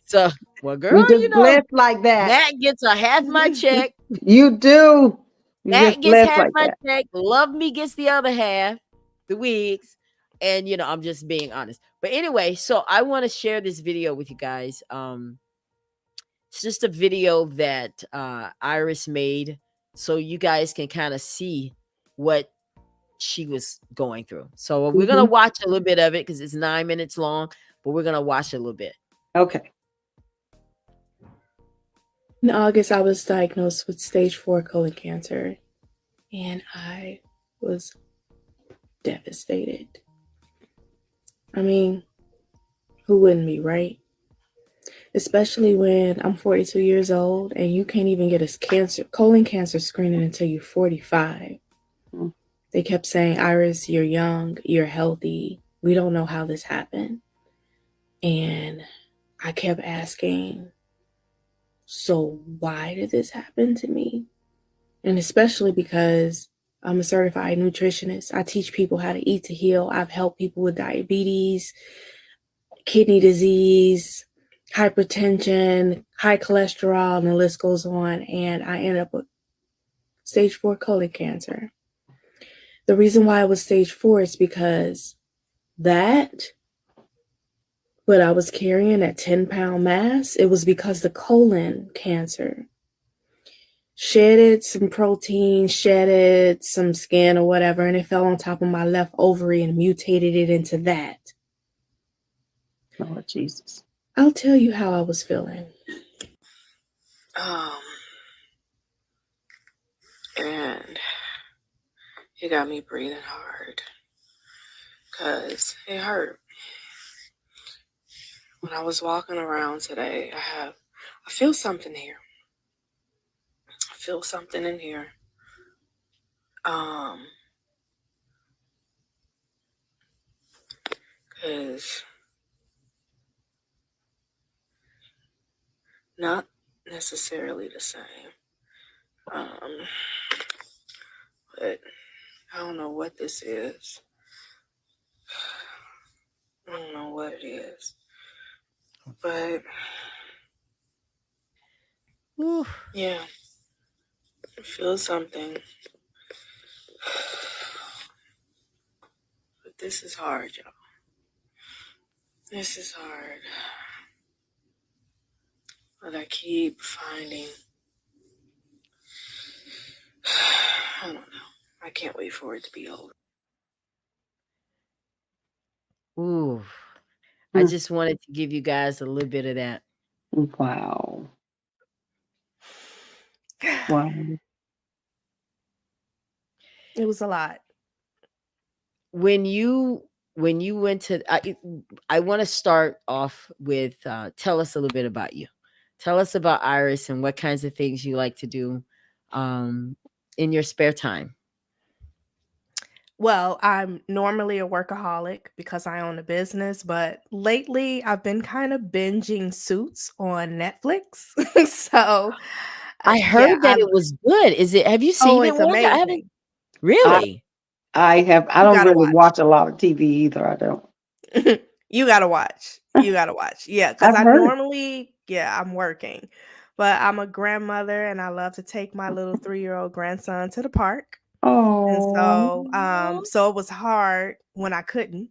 So, well, girl, You just blessed like that. Matt gets a half my check. You do. You Matt just gets blessed half like my that. check. Love Me gets the other half, the wigs. And I'm just being honest. But anyway, so I want to share this video with you guys. It's just a video that Iris made, so you guys can kind of see what she was going through. So we're gonna Mhm. watch a little bit of it because it's 9 minutes long, but we're gonna watch a little bit. Okay. In August, I was diagnosed with stage 4 colon cancer, and I was devastated. I mean, who wouldn't be, right? Especially when I'm 42 years old and you can't even get a colon cancer screening until you're 45. Mm. They kept saying, Iris, you're young, you're healthy. We don't know how this happened. And I kept asking, so why did this happen to me? And especially because I'm a certified nutritionist. I teach people how to eat to heal. I've helped people with diabetes, kidney disease, hypertension, high cholesterol, and the list goes on. And I ended up with stage 4 colon cancer. The reason why it was stage 4 is because what I was carrying, that 10-pound mass, it was because the colon cancer. shedded some protein, shedded some skin or whatever, and it fell on top of my left ovary and mutated it into that. Lord Jesus. I'll tell you how I was feeling. And it got me breathing hard because it hurt. When I was walking around today, I feel something here. I feel something in here. Because not necessarily the same. But I don't know what this is. I don't know what it is. But Ooh. yeah, I feel something. But this is hard, y'all. This is hard. But I keep finding, I don't know. I can't wait for it to be over. Ooh. I Mm. just wanted to give you guys a little bit of that. Wow. Wow. It was a lot. When you went to, I want to start off with, tell us a little bit about you. Tell us about Iris and what kinds of things you like to do in your spare time. Well, I'm normally a workaholic because I own a business, but lately I've been kind of binging Suits on Netflix. So, I yeah, heard that it was good. Have you oh, seen it, it's Wanda? I haven't. amazing. Really? I You don't gotta really watch. watch a lot of TV either. I don't. You gotta watch. You gotta watch. Yeah, because I've heard. I'm working, but I'm a grandmother and I love to take my little 3-year-old grandson to the park. And Oh. so it was hard when I couldn't,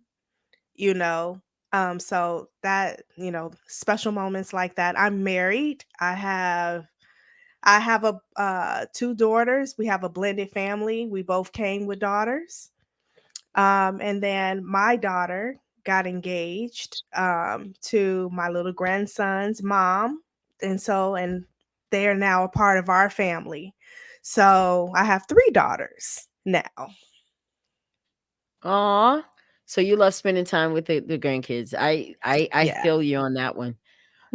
you know. So that, special moments like that. I'm married. I have a 2 daughters. We have a blended family. We both came with daughters. And then my daughter got engaged to my little grandson's mom. And they are now a part of our family. So I have 3 daughters now. Aw. So you love spending time with the grandkids. I Yeah. feel you on that one.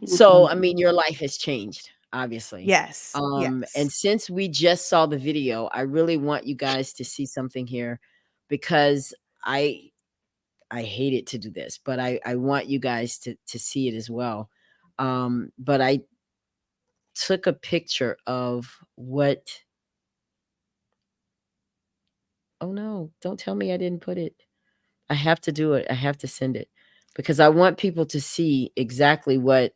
So, Okay. I mean, your life has changed, obviously. Yes. And Yes. since we just saw the video, I really want you guys to see something here because I hated to do this, but I want you guys to see it as well. But I took a picture of what. Oh no, don't tell me I didn't put it. I have to do it. I have to send it because I want people to see exactly what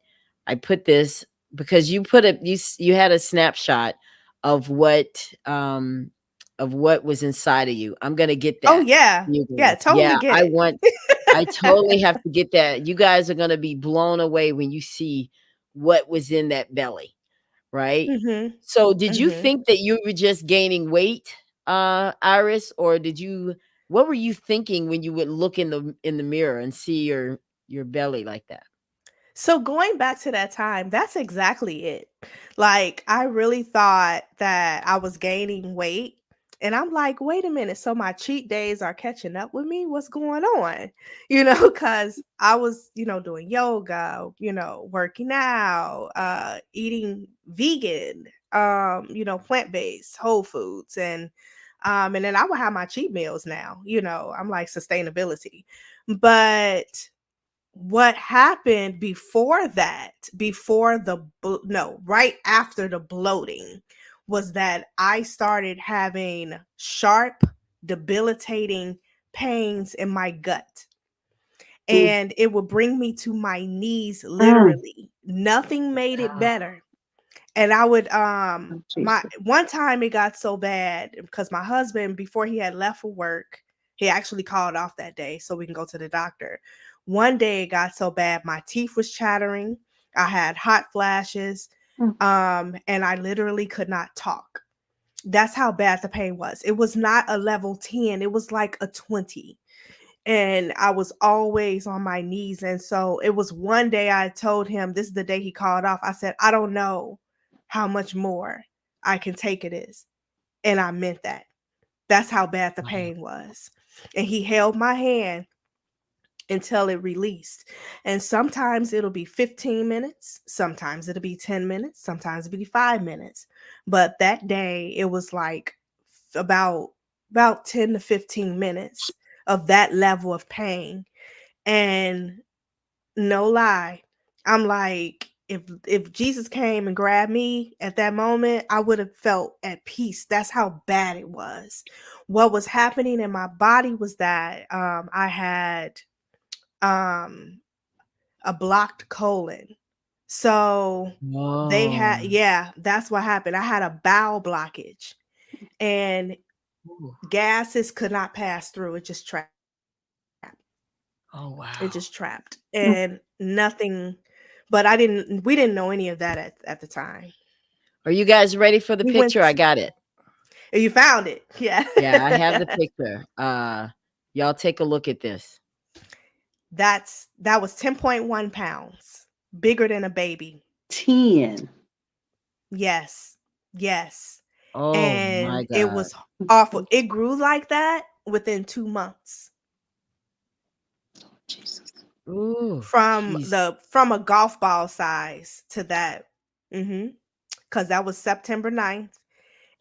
I put this because you put it you had a snapshot of what was inside of you. I'm going to get Oh that. yeah. You Yeah, guys. totally Yeah, get it. I totally have to get that. You guys are going to be blown away when you see what was in that belly, right? Mhm. So did you Mhm. think that you were just gaining weight, Iris, or what were you thinking when you would look in the mirror and see your belly like that? So going back to that time, that's exactly it. Like I really thought that I was gaining weight and I'm like, "Wait a minute, so my cheat days are catching up with me? What's going on?" Cuz I was, doing yoga, working out, eating vegan, plant-based, whole foods and then I would have my cheat meals now, I'm like sustainability. But what happened before that, right after the bloating, was that I started having sharp, debilitating pains in my gut. Mm. And it would bring me to my knees Mm. literally. Nothing made it better. And I would Oh, my Jesus. one time it got so bad because my husband, before he had left for work, he actually called off that day so we can go to the doctor. One day it got so bad my teeth was chattering. I had hot flashes. And I literally could not talk. That's how bad the pain was. It was not a level 10, it was like a 20. And I was always on my knees. And so it was one day I told him, this is the day he called off. I said, I don't know how much more I can take it is. And I meant that. That's how bad the pain was. And he held my hand until it released. And sometimes it'll be 15 minutes, sometimes it'll be 10 minutes, sometimes it'll be 5 minutes. But that day it was like about 10 to 15 minutes of that level of pain. And no lie, I'm like, if Jesus came and grabbed me at that moment, I would have felt at peace. That's how bad it was. What was happening in my body was that I had a blocked colon. So they had, that's what happened. I had a bowel blockage, and gases could not pass through. It just trapped. Oh wow. It just trapped, and nothing. But we didn't know any of that at the time. Are you guys ready for the We went- picture? I got it. You found it. Yeah. Yeah, I have the picture. Y'all take a look at this. That was 10.1 pounds, bigger than a baby. 10. Yes. Oh And my God. it was awful. It grew like that within 2 months. Jesus. Ooh, From jeez. from a golf ball size to that. Because that was September 9th.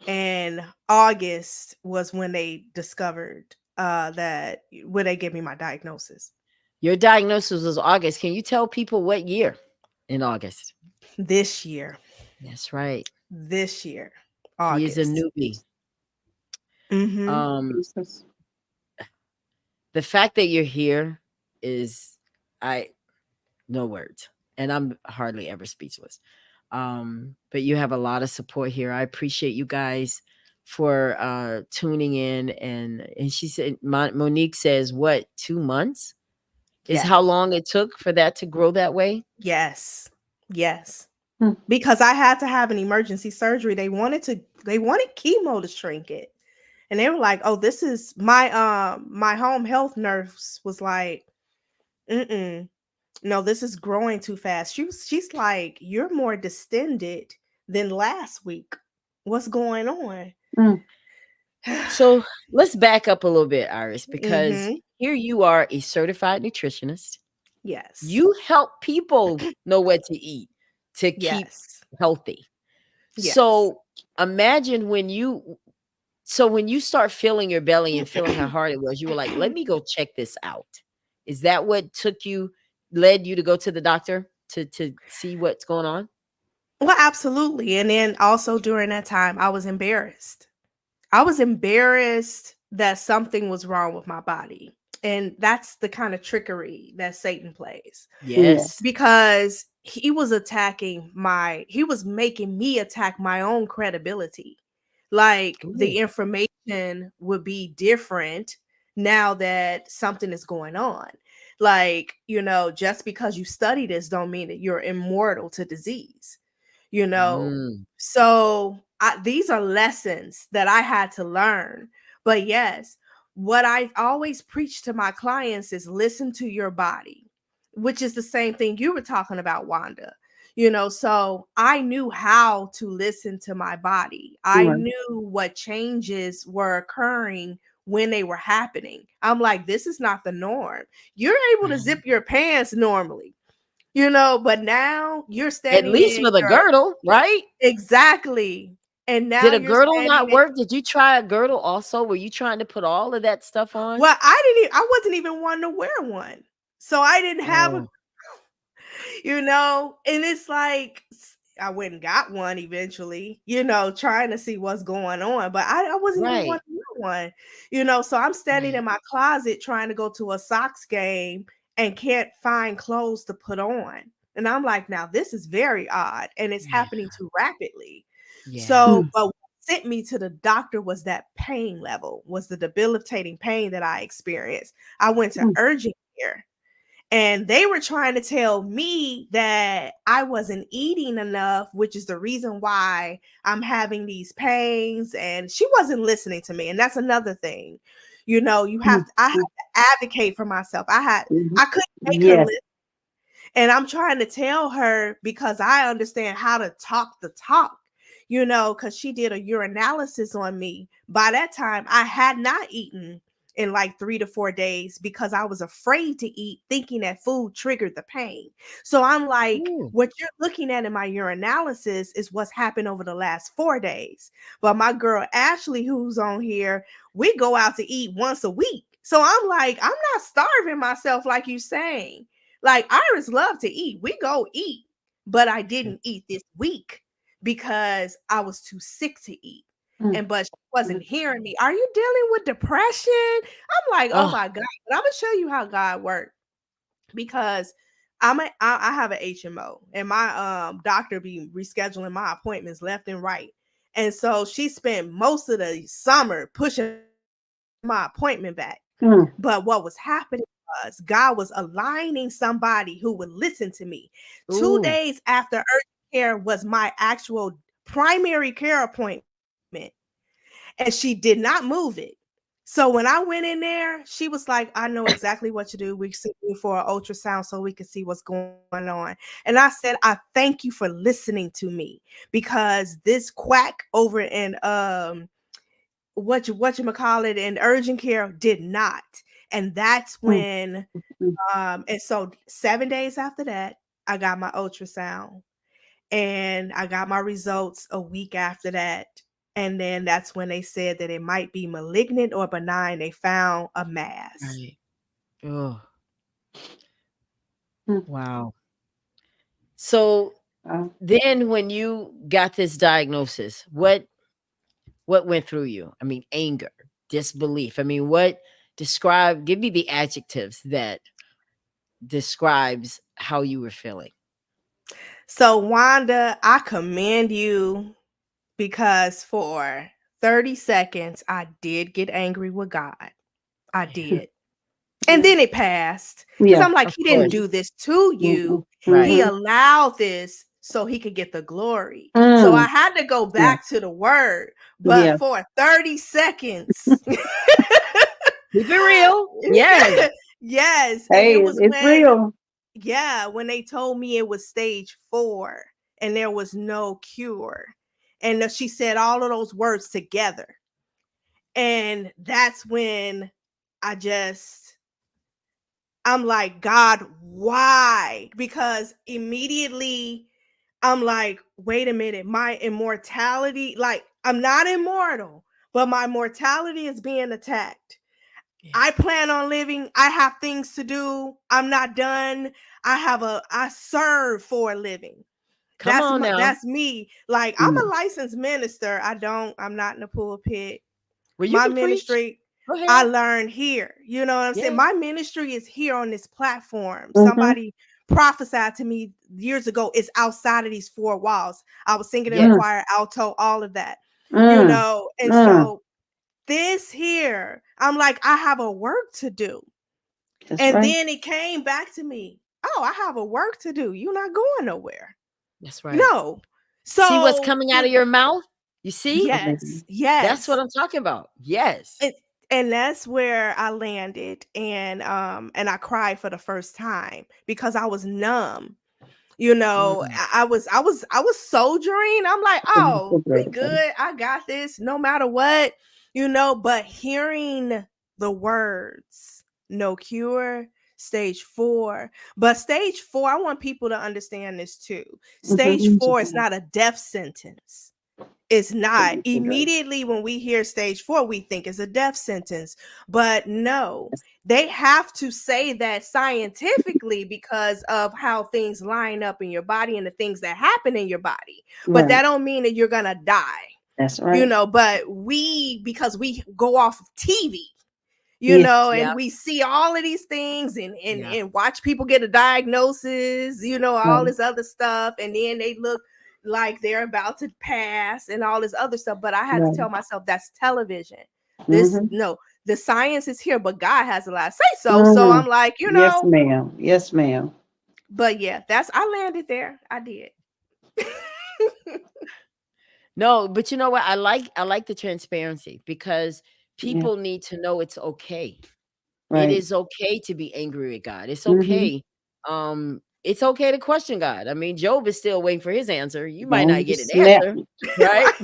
And August was when they discovered that, when they gave me my diagnosis. Your diagnosis was August. Can you tell people what year in August? This year. That's right. This year. He August. is a newbie. Jesus. The fact that you're here is, no words, and I'm hardly ever speechless. But you have a lot of support here. I appreciate you guys for tuning in. And she said, Monique says, what, 2 months is Yes. how long it took for that to grow that way? Yes. Hmm. Because I had to have an emergency surgery. They wanted chemo to shrink it. And they were like, oh, this is my home health nurse was like, no, this is growing too fast. She's like, you're more distended than last week. What's going on? So let's back up a little bit, Iris, because Mhm. here you are, a certified nutritionist. Yes. You help people know what to eat to keep Yes. healthy. Yes. So imagine when you start feeling your belly and feeling how hard it was, you were like, let me go check this out. Is that what led you to go to the doctor to see what's going on? Well, absolutely. And then also during that time, I was embarrassed. I was embarrassed that something was wrong with my body. And that's the kind of trickery that Satan plays. Yes. Because he was making me attack my own credibility. Like the information would be different now that something is going on. Like, just because you study this don't mean that you're immortal to disease. So these are lessons that I had to learn. But yes, what I always preach to my clients is listen to your body, which is the same thing you were talking about, Wanda. So I knew how to listen to my body. I knew what changes were occurring when they were happening. I'm like, this is not the norm. You're able to zip your pants normally. But now you're standing at least with a girdle, right? Exactly. And now did a girdle not work? Did you try a girdle also? Were you trying to put all of that stuff on? Well, I wasn't even wanting to wear one. So I didn't have and it's like I went and got one eventually, trying to see what's going on, but I wasn't even wanting to wear one, so I'm standing in my closet trying to go to a Sox game and can't find clothes to put on. And I'm like, now this is very odd and it's happening too rapidly. So, but what sent me to the doctor was that pain level, was the debilitating pain that I experienced. I went to urgent care And they were trying to tell me that I wasn't eating enough, which is the reason why I'm having these pains. And she wasn't listening to me. And that's another thing. You know, I have to advocate for myself. I couldn't make her Yes. listen. And I'm trying to tell her, because I understand how to talk the talk, you know, because she did a urinalysis on me. By that time, I had not eaten in like 3 to 4 days because I was afraid to eat, thinking that food triggered the pain. So I'm like, Ooh. what you're looking at in my urinalysis is what's happened over the last 4 days. But my girl Ashley, who's on here, we go out to eat once a week. So I'm like, I'm not starving myself like you're saying. Like, Iris love to eat. We go eat, but I didn't eat this week because I was too sick to eat. But she wasn't hearing me. Are you dealing with depression? I'm like, oh my God. But I'm gonna show you how God worked, because I have an HMO, and my doctor be rescheduling my appointments left and right. And so she spent most of the summer pushing my appointment back. But what was happening was God was aligning somebody who would listen to me. Ooh. 2 days after urgent care was my actual primary care appointment, and she did not move it. So when I went in there, she was like, I know exactly what to do. We sent you for an ultrasound so we can see what's going on. And I said, I thank you for listening to me, because this quack over in what you call it in urgent care did not. And that's when and so 7 days after that, I got my ultrasound, and I got my results a week after that. And then that's when they said that it might be malignant or benign. They found a mass. Right. Oh. Wow. So then when you got this diagnosis, what went through you? I mean, anger, disbelief. I mean, give me the adjectives that describes how you were feeling. So Wanda, I commend you, because for 30 seconds, I did get angry with God. I did. And then it passed. Because I'm like, he didn't do this to you. Right. He allowed this so he could get the glory. So I had to go back to the word. But for 30 seconds. Keep it real. Yes. Yes. Hey, and it was it's real. Yeah, when they told me it was stage 4 and there was no cure. And she said all of those words together. And that's when I'm like, God, why? Because immediately I'm like, wait a minute, my immortality, like, I'm not immortal, but my mortality is being attacked. Yeah. I plan on living. I have things to do. I'm not done. I serve for a living. That's me. Like, I'm a licensed minister. I'm not in the pulpit. Well, my ministry, I learned here. You know what I'm saying? My ministry is here on this platform. Somebody prophesied to me years ago, it's outside of these 4 walls. I was singing in the choir, alto, all of that. You know, and so this here, I'm like, I have a work to do. Then it came back to me. Oh, I have a work to do. You're not going nowhere. That's right. No. So see what's coming out of your mouth? You see? Yes. That's what I'm talking about. Yes. And that's where I landed, and I cried for the first time because I was numb. You know, I was soldiering. I'm like, oh, we good. I got this no matter what, you know, but hearing the words, no cure, stage 4. But stage 4, I want people to understand this too. Stage 4 is not a death sentence. It's not. Immediately when we hear stage 4, we think it's a death sentence. But no, they have to say that scientifically because of how things line up in your body and the things that happen in your body. But that don't mean that you're going to die. That's right. You know, but because we go off of TV, you know, and we see all of these things and watch people get a diagnosis, you know, all this other stuff. And then they look like they're about to pass and all this other stuff. But I had to tell myself that's television. the science is here, but God has the last say so. So I'm like, Yes, ma'am. Yes, ma'am. but yeah, I landed there. I did. No, but you know what? I like the transparency because people need to know it's okay. Right. It is okay to be angry with God. It's Mhm. okay. It's okay to question God. I mean, Job is still waiting for his answer. You might Long not you get an snap, answer, right?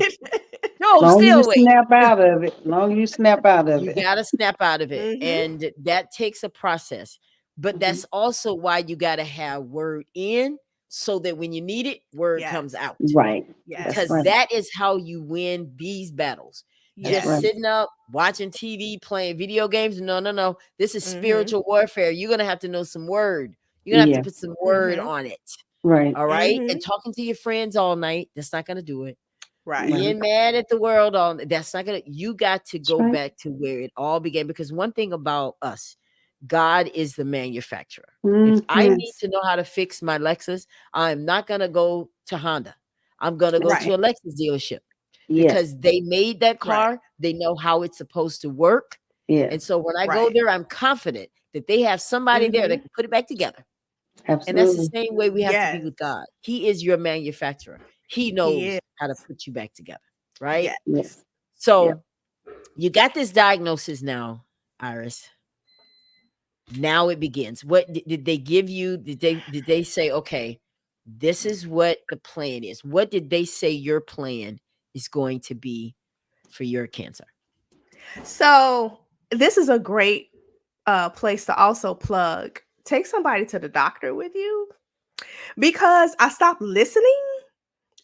Job's long you still waiting. snap out of it. Long you snap out of You it. gotta snap out of it, Mhm. and that takes a process. But that's also why you gotta have word in, so that when you need it, word Yes. comes out. Right. Yes. Because right. that is how you win these battles. That's Just right. sitting up, watching TV, playing video games. No. This is Mhm. spiritual warfare. You're gonna have to know some word. You're gonna have Yeah. to put some word Mhm. on it. Right. All right. Mhm. And talking to your friends all night, that's not gonna do it. Right. Being mad at the world all that's not gonna, you got to go right. back to where it all began. Because one thing about us, God is the manufacturer. If I need Mhm. to know how to fix my Lexus, I'm not gonna go to Honda. I'm gonna go Right. to a Lexus dealership Yes. because they made that car. Right. They know how it's supposed to work. Yes. And so when I go Right. there, I'm confident that they have somebody there that Mhm. can put it back together. And that's the Absolutely. same way we have to be Yes. with God. He is your manufacturer. He He knows is. how to put you back together, right? Yes. Yes. So you got this diagnosis now, Iris. Now it begins. What did they give you? Did they say, okay, this is what the plan is? What did they say your plan is going to be for your cancer? So this is a great place to also plug. Take somebody to the doctor with you, because I stopped listening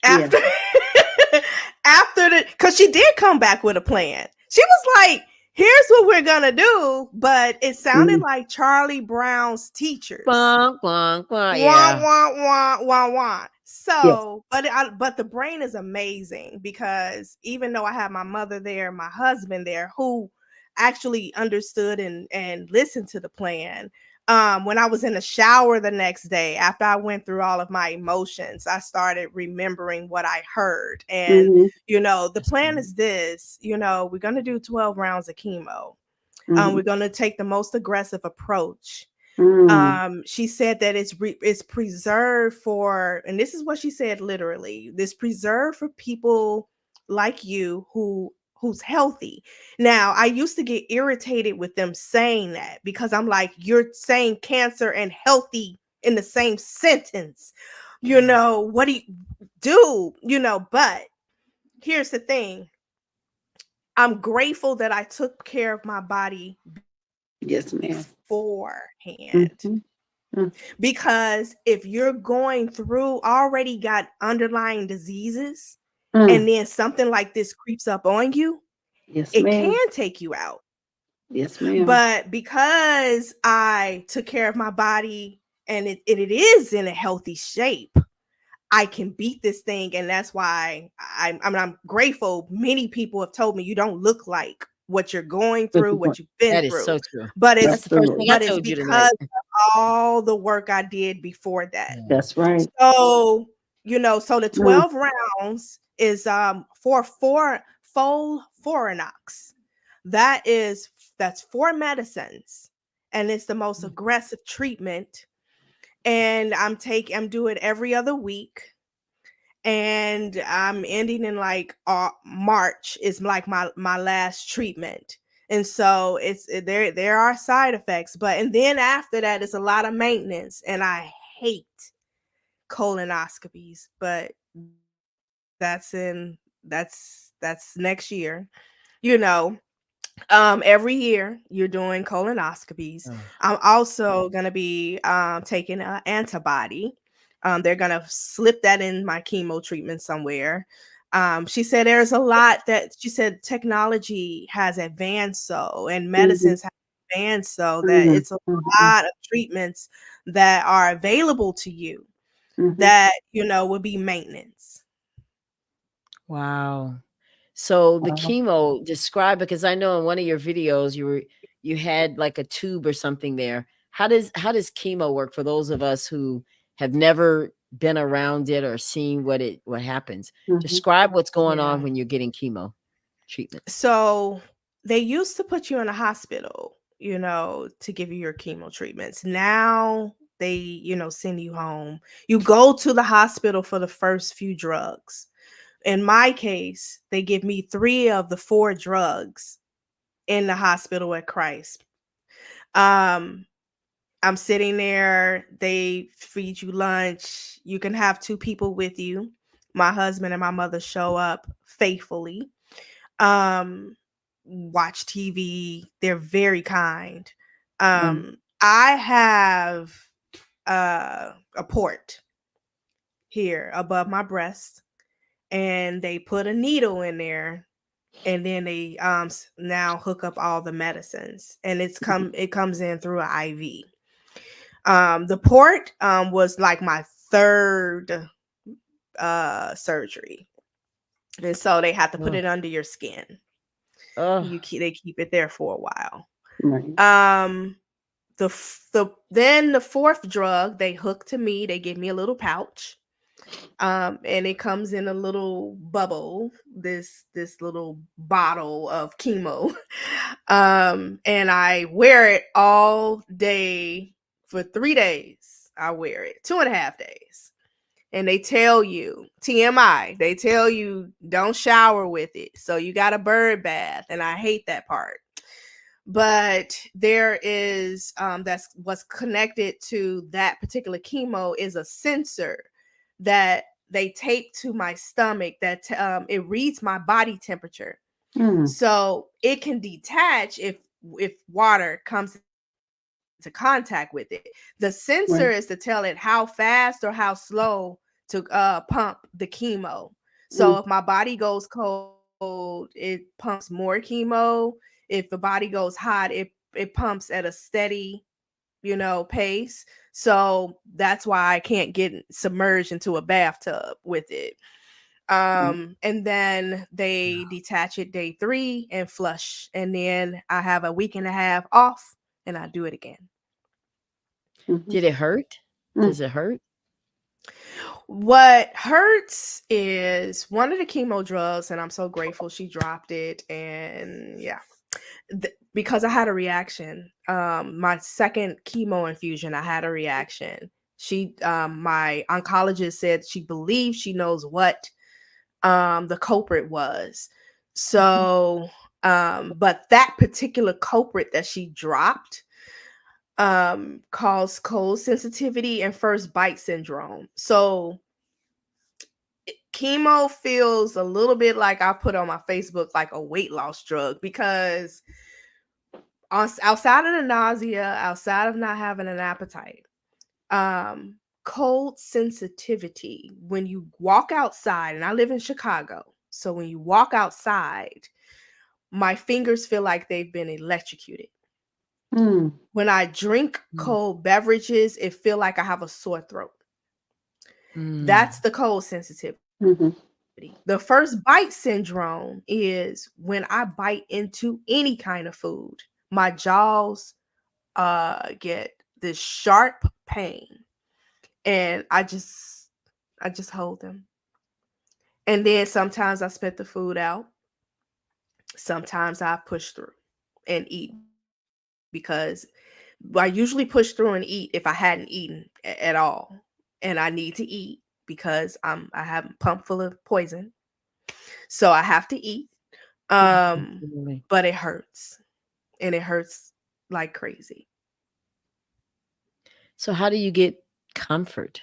after after the, because she did come back with a plan. She was like, here's what we're gonna do, but it sounded like Charlie Brown's teachers. Bonk, bonk, bonk, Wah, yeah. wah, wah, wah, wah. Yes. So, but the brain is amazing, because even though I have my mother there, my husband there, who actually understood and listened to the plan. When I was in the shower the next day, after I went through all of my emotions, I started remembering what I heard. And, Mhm. the plan is this, we're going to do 12 rounds of chemo. Mhm. We're going to take the most aggressive approach. Mm. She said that it's preserved for, and this is what she said literally, this preserved for people like you who's healthy. Now, I used to get irritated with them saying that, because I'm like, you're saying cancer and healthy in the same sentence. What do you do? But here's the thing. I'm grateful that I took care of my body Yes, ma'am. beforehand. Mhm. Because if you're going through, already got underlying diseases, Mm. and then something like this creeps up on you, Yes, it ma'am. can take you out. Yes, ma'am. But because I took care of my body and it is in a healthy shape, I can beat this thing. And that's why I'm grateful. Many people have told me you don't look like what you're going through, what you've been That is through. so true. But That's it's the first thing I but it's told you tonight. because of all the work I did before that. That's right. So, so the Mm. 12 rounds is for full Foranox. That's 4 medicines, and it's the most aggressive treatment. And I'm doing every other week. And I'm ending in like March is like my last treatment. And so there are side effects, and then after that it's a lot of maintenance, and I hate colonoscopies, but that's next year. Every year you're doing colonoscopies. I'm also going to be taking an antibody. They're going to slip that in my chemo treatment somewhere. She said there's a lot that she said technology has advanced, and medicines have advanced, that it's a lot of treatments that are available to you that would be maintenance. Wow. So the chemo, describe, because I know in one of your videos you had like a tube or something there. How does chemo work for those of us who have never been around it or seen what happens? Mhm. Describe what's going on Yeah. when you're getting chemo treatment. So they used to put you in a hospital, to give you your chemo treatments. Now they, send you home. You go to the hospital for the first few drugs. In my case, they give me 3 of the 4 drugs in the hospital at Christ. Um, I'm sitting there, they feed you lunch. You can have 2 people with you. My husband and my mother show up faithfully. Watch TV. They're very kind. I have a port here above my breast, and they put a needle in there, and then they now hook up all the medicines, and it comes in through an IV. The port was like my 3rd surgery, and so they have to put Oh, it under your skin. oh, They keep it there for a while. Right. Then the 4th drug they hook to me. They give me a little pouch, and it comes in a little bubble, this little bottle of chemo, and I wear it all day for 3 days. I wear it 2.5 days, and they tell you, TMI, they tell you don't shower with it, so you got a bird bath, and I hate that part. But there is that's what's connected to that particular chemo is a sensor that they tape to my stomach that it reads my body temperature, so it can detach if water comes into contact with it. The sensor Right. is to tell it how fast or how slow to pump the chemo. So if my body goes cold, it pumps more chemo. If the body goes hot, it pumps at a steady, pace. So that's why I can't get submerged into a bathtub with it. And then they detach it day 3 and flush, and then I have a week and a half off, and I do it again. did it hurt? Does it hurt? What hurts is one of the chemo drugs, and I'm so grateful she dropped it. And yeah, because I had a reaction. My 2nd chemo infusion, I had a reaction. My oncologist said she believes she knows what the culprit was. So, but that particular culprit that she dropped caused cold sensitivity and first bite syndrome. So chemo feels a little bit like I put on my Facebook like a weight loss drug, because outside of the nausea, outside of not having an appetite, cold sensitivity, when you walk outside, and I live in Chicago, so when you walk outside, my fingers feel like they've been electrocuted. When I drink cold beverages, it feel like I have a sore throat. That's the cold sensitivity. The first bite syndrome is when I bite into any kind of food, my jaws get this sharp pain, and I just hold them. And then sometimes I spit the food out. Sometimes I push through and eat, because I usually push through and eat if I hadn't eaten at all, and I need to eat because I have a pump full of poison, so I have to eat. Absolutely. But it hurts, and it hurts like crazy. So how do you get comfort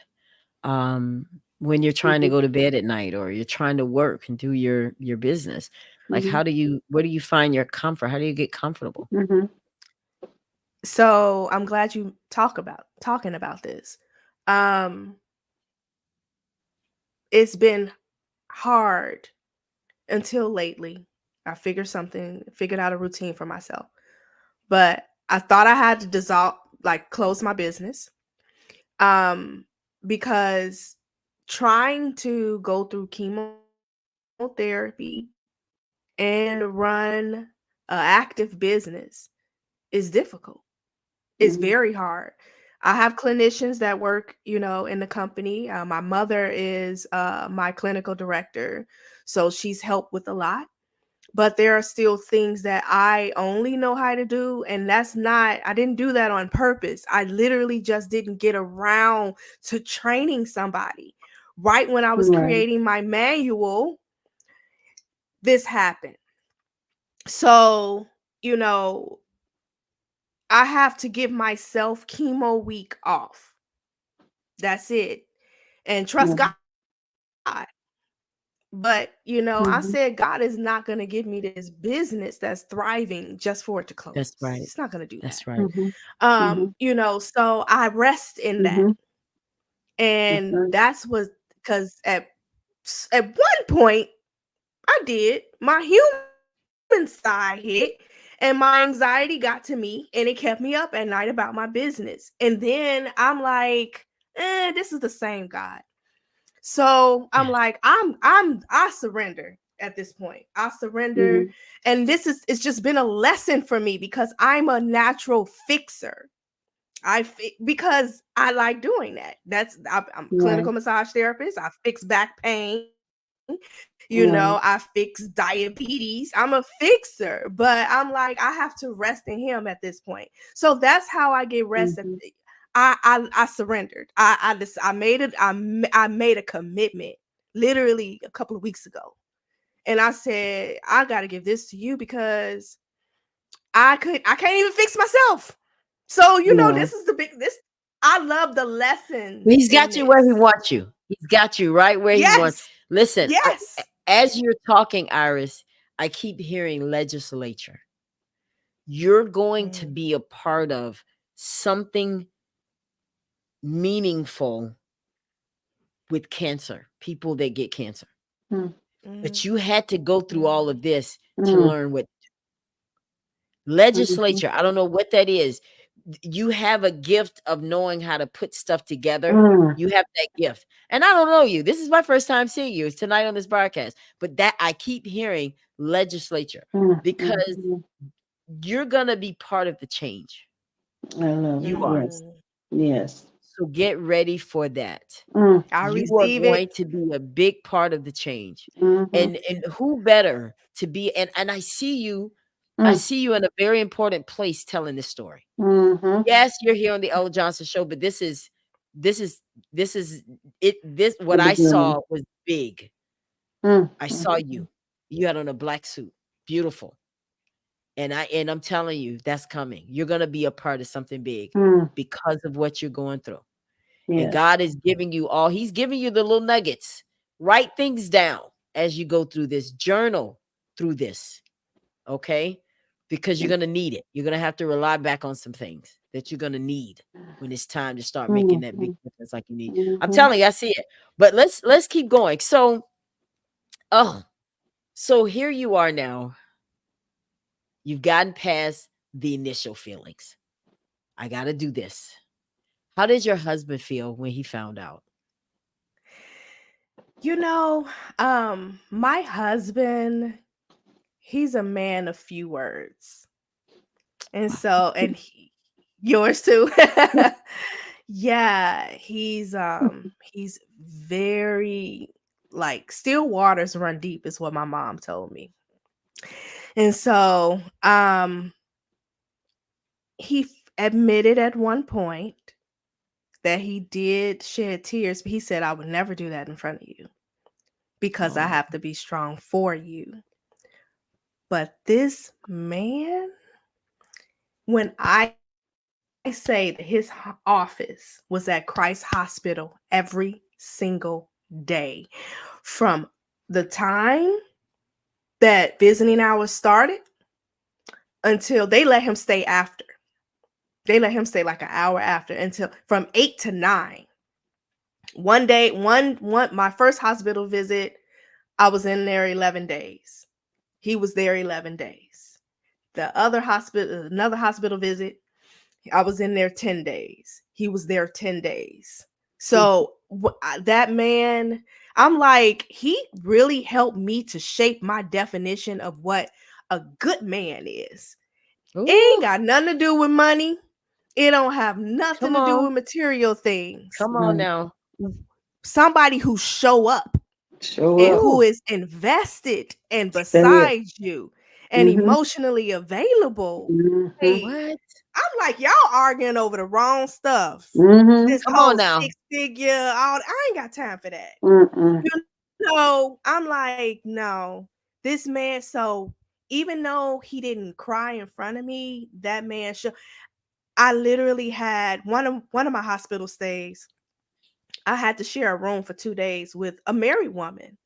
when you're trying to go to bed at night, or you're trying to work and do your business? Like, where do you find your comfort? How do you get comfortable? So I'm glad you talking about this. It's been hard until lately. I figured out a routine for myself. But I thought I had to close my business. Because trying to go through chemotherapy and run an active business is difficult. It's very hard. I have clinicians that work, in the company. My mother is my clinical director, so she's helped with a lot. but there are still things that I only know how to do. And I didn't do that on purpose. I literally just didn't get around to training somebody. Right when I was Right. creating my manual, this happened. So, I have to give myself chemo week off. That's it. And trust Mhm. God. But, I Mhm. said, God is not going to give me this business that's thriving just for it to close. That's right. It's not going to do that. That's right. Mhm. Mhm. So I rest in that. Mhm. And Okay. that's what, because at one point I did, my human side hit, and my anxiety got to me, and it kept me up at night about my business. And then I'm like, this is the same God. So I'm Yeah. like, I surrender at this point. I surrender. Mhm. And it's just been a lesson for me because I'm a natural fixer. Because I like doing that. I'm a Right. clinical massage therapist. I fix back pain. Right. I fix diabetes. I'm a fixer, but I'm like, I have to rest in him at this point. So that's how I get rest. Mhm. I surrendered. I made it. I made a commitment literally a couple of weeks ago, and I said I got to give this to you because I can't even fix myself. So No. this is this. I love the lessons He's in got you where he this. wants you. He's got you right where he wants. Yes, Listen, yes. as you're talking, Iris, I keep hearing legislature. You're going to Mm, be a part of something meaningful with cancer, people that get cancer. Mm. But you had to go through all mm, of this to Mm. learn what Mhm. legislature. I don't know what that is. You have a gift of knowing how to put stuff together. Mm. You have that gift. And I don't know you. This is my first time seeing you. It's tonight on this broadcast. But that I keep hearing legislature Mm. because Mhm. you're going to be part of the change. I love it. You are. Yes. Yes. So get ready for that. Mm. I You are receive going it. to be a big part of the change. Mhm. And who better to be and I see you Mm. in a very important place telling this story. Mhm. Yes, you're here on the Ella Johnson show, but this is this is this The what I beginning. saw was big. Mm. I saw Mhm. you. You had on a black suit. Beautiful. And I'm telling you, that's coming. You're going to be a part of something big Mm. because of what you're going through. And Yes. God is giving you he's giving you the little nuggets. Write things down as you go through this. Journal through this. Okay? Because you're going to need it. You're going to have to rely back on some things that you're going to need when it's time to start making that big Mhm. difference like you need. I'm Mhm. telling you, I see it. But let's keep going. So, so here you are now. You've gotten past the initial feelings. I got to do this. How did your husband feel when he found out? My husband, he's a man of few words. And so, yours too. Yeah, he's very, like, still waters run deep is what my mom told me. And so, he admitted at one point that he did shed tears, but he said, I would never do that in front of you because I Oh, have to be strong for you. But this man, when I say that his office was at Christ Hospital every single day from the time that visiting hours started until they let him stay after. They let him stay like an hour after until from 8 to 9. One day, my first hospital visit, I was in there 11 days. He was there 11 days. Another hospital visit, I was in there 10 days. He was there 10 days. So that man, I'm like, he really helped me to shape my definition of what a good man is. It ain't ooh, got nothing to do with money. It don't have nothing come to do on. with material things. Come on Right. now. Somebody who show up. Sure and will. who is invested and That is. beside you and Mm-hmm. emotionally available. Mm-hmm. Hey, What? I'm like, y'all arguing over the wrong stuff. Mm-hmm. This Come whole on now. 6-figure, I ain't got time for that. Mm-mm. You know, I'm like, no, this man. So even though he didn't cry in front of me, that man should. I literally had one of my hospital stays. I had to share a room for 2 days with a married woman.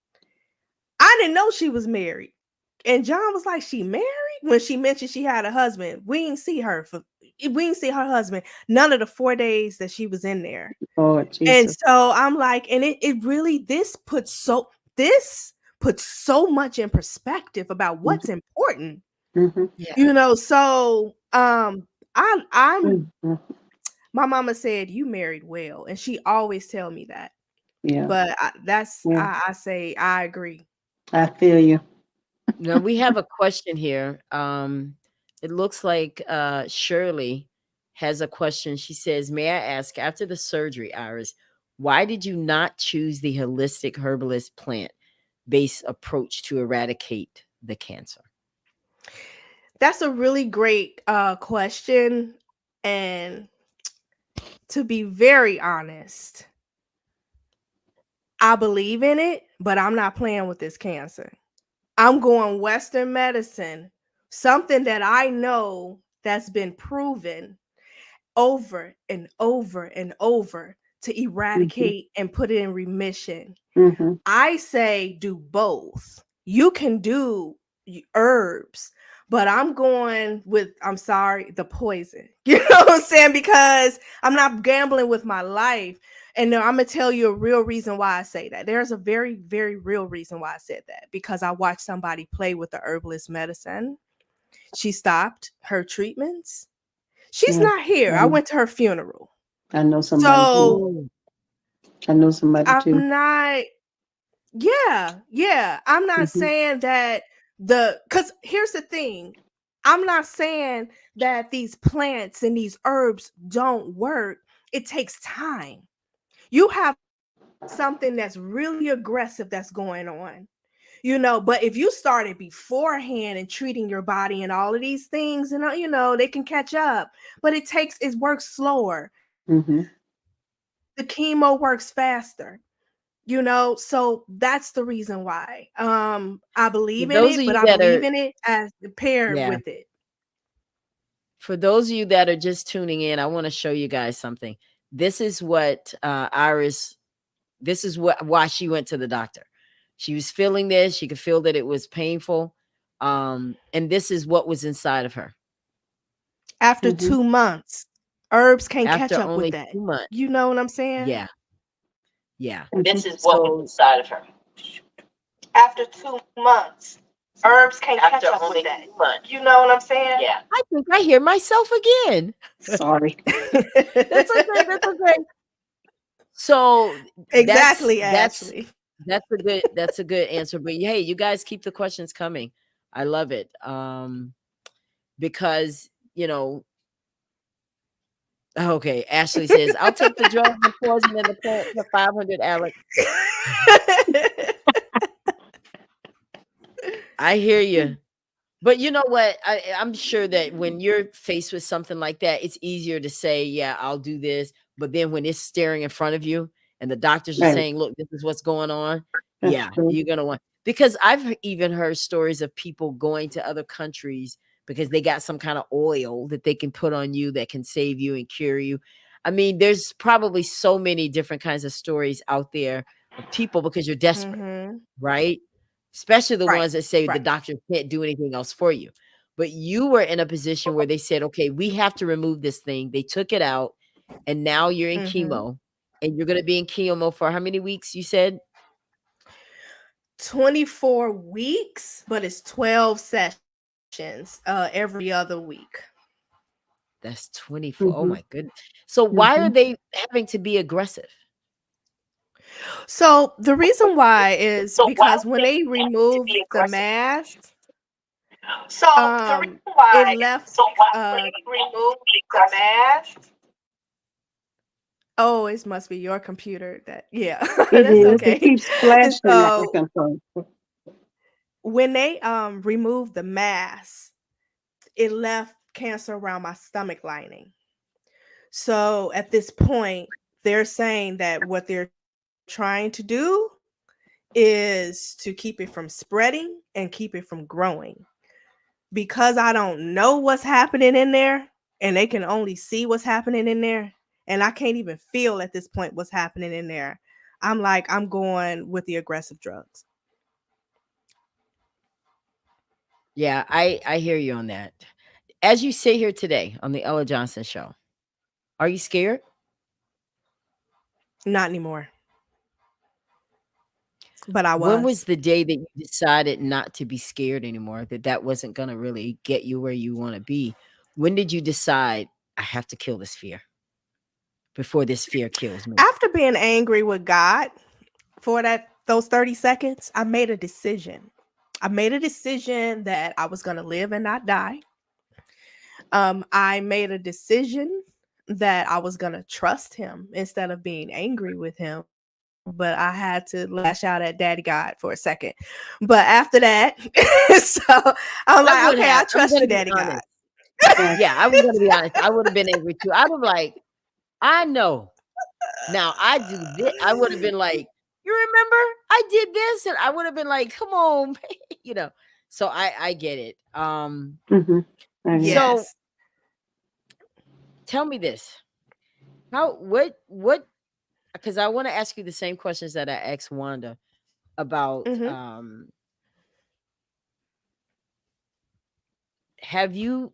I didn't know she was married. And John was like, she married? When she mentioned she had a husband. We didn't see her husband none of the 4 days that she was in there. Lord And Jesus. so I'm like, and it really this puts so much in perspective about what's important. Mm-hmm. Yeah. You know, so I'm Mm-hmm. my mama said you married well, and she always tell me that. Yeah. But Yeah. I say I agree. I feel you. Now we have a question here. It looks like Shirley has a question. She says, "May I ask, after the surgery, Iris, why did you not choose the holistic herbalist plant-based approach to eradicate the cancer?" That's a really great question. And to be very honest, I believe in it, but I'm not playing with this cancer. I'm going Western medicine, something that I know that's been proven over and over and over to Mm-hmm. eradicate and put it in remission. Mm-hmm. I say do both. You can do herbs, but I'm going with, I'm sorry, the poison. You know what I'm saying? Because I'm not gambling with my life. And now I'm going to tell you a real reason why I say that. There's a very, very real reason why I said that. Because I watched somebody play with the herbalist medicine. She stopped her treatments. She's Yeah. not here. I went to her funeral. I know somebody too. So I know somebody too. I'm not, yeah. I'm not Mm-hmm. saying that because here's the thing. I'm not saying that these plants and these herbs don't work. It takes time. You have something that's really aggressive that's going on, but if you started beforehand and treating your body and all of these things, and they can catch up, but it works slower. Mm-hmm. The chemo works faster. So that's the reason why I For believe in those it, of but you I that believe are, in it as paired yeah, with it. for those of you that are just tuning in, I want to show you guys something. This is what Iris. This is why she went to the doctor. She was feeling this. She could feel that it was painful. And this is what was inside of her After Mm-hmm. 2 months, herbs can't catch after up with only that. 2 months. You know what I'm saying? Yeah, yeah. Mm-hmm. This is what was So inside of her. After 2 months, herbs can't catch up with that. You know what I'm saying? Yeah. I think I hear myself again. Sorry. That's okay. That's okay. So Exactly, that's Ashley. that's a good answer. But hey, you guys keep the questions coming. I love it. Because okay, Ashley says, I'll take the drugs, the poison, and the plant for 500, Alex. I hear you. But you know what? I'm sure that when you're faced with something like that, it's easier to say, yeah, I'll do this. But then when it's staring in front of you and the doctors are Right. saying, look, this is what's going on. That's Yeah, true. you're going to want, because I've even heard stories of people going to other countries because they got some kind of oil that they can put on you that can save you and cure you. I mean, there's probably so many different kinds of stories out there of people because you're desperate, Mhm. right? Especially the Right. ones that say the Right. doctor can't do anything else for you. But you were in a position where they said, okay, we have to remove this thing. They took it out, and now you're in Mhm. chemo, and you're going to be in chemo for how many weeks? You said 24 weeks, but it's 12 sessions every other week. that's 24. Oh Mm-hmm. my goodness. So why are Mm-hmm. they having to be aggressive? So the reason why is because when they removed the mask, it left removed the mask. Oh, it must be your computer that, yeah, It that's is. It okay. keeps And flashing out of so control. when they removed the mass, it left cancer around my stomach lining. So at this point, they're saying that what they're trying to do is to keep it from spreading and keep it from growing. Because I don't know what's happening in there and they can only see what's happening in there, and I can't even feel at this point what's happening in there. I'm like, I'm going with the aggressive drugs. Yeah, I hear you on that. As you sit here today on the Ella Johnson show, are you scared? Not anymore, but I When was. was the day that you decided not to be scared anymore, that that wasn't going to really get you where you want to be? When did you decide, I have to kill this fear before this fear kills me? After being angry with God for those 30 seconds, I made a decision. I made a decision that I was going to live and not die. I made a decision that I was going to trust him instead of being angry with him. But I had to lash out at Daddy God for a second. But after that, so I'm I like, would okay, have. I I'm trust going you, to be Daddy God. honest. Yeah. Yeah, I was going to be honest. I would have been angry too. I would have like, I know. Now I do this. I would have been like, you remember I did this, and I would have been like, come on, you know. So I get it. Mm-hmm. Okay. So Yes. tell me this: how what? Because I want to ask you the same questions that I asked Wanda about. Hmm. Have you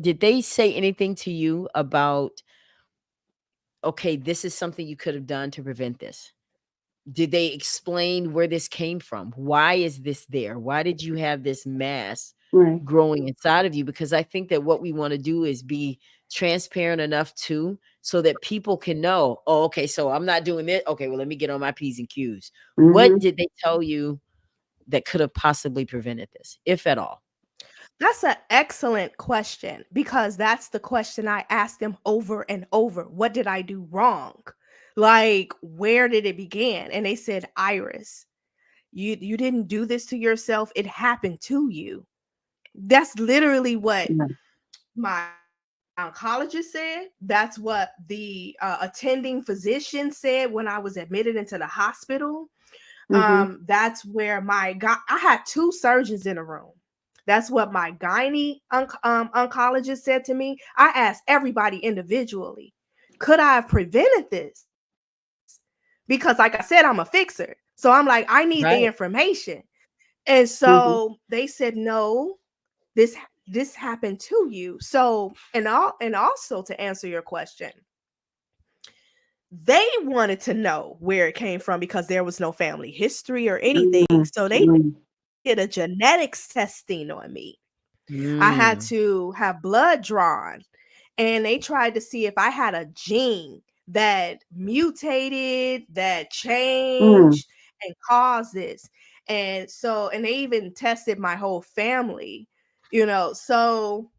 did they say anything to you about? Okay, this is something you could have done to prevent this. Did they explain where this came from? Why is this there? Why did you have this mass Right. growing inside of you? Because I think that what we want to do is be transparent enough too, so that people can know, oh, okay, so I'm not doing this. Okay, well, let me get on my P's and Q's. What Mm-hmm. did they tell you that could have possibly prevented this, if at all? That's an excellent question because that's the question I asked them over and over. What did I do wrong? Like, where did it begin? And they said, Iris, you didn't do this to yourself. It happened to you. That's literally what Yeah. my oncologist said. That's what the attending physician said when I was admitted into the hospital. Mm-hmm. That's where I had two surgeons in a room. That's what my oncologist said to me. I asked everybody individually, could I have prevented this? Because, like I said, I'm a fixer. So I'm like, I need the Right. information. And Mm-hmm. so they said, no, this happened to you. So, and also to answer your question, they wanted to know where it came from because there was no family history or anything. So they Mm-hmm. did a genetics testing on me. I had Mm. to have blood drawn, and they tried to see if I had a gene that mutated, that Mm. changed and caused this. And so, and they even tested my whole family, So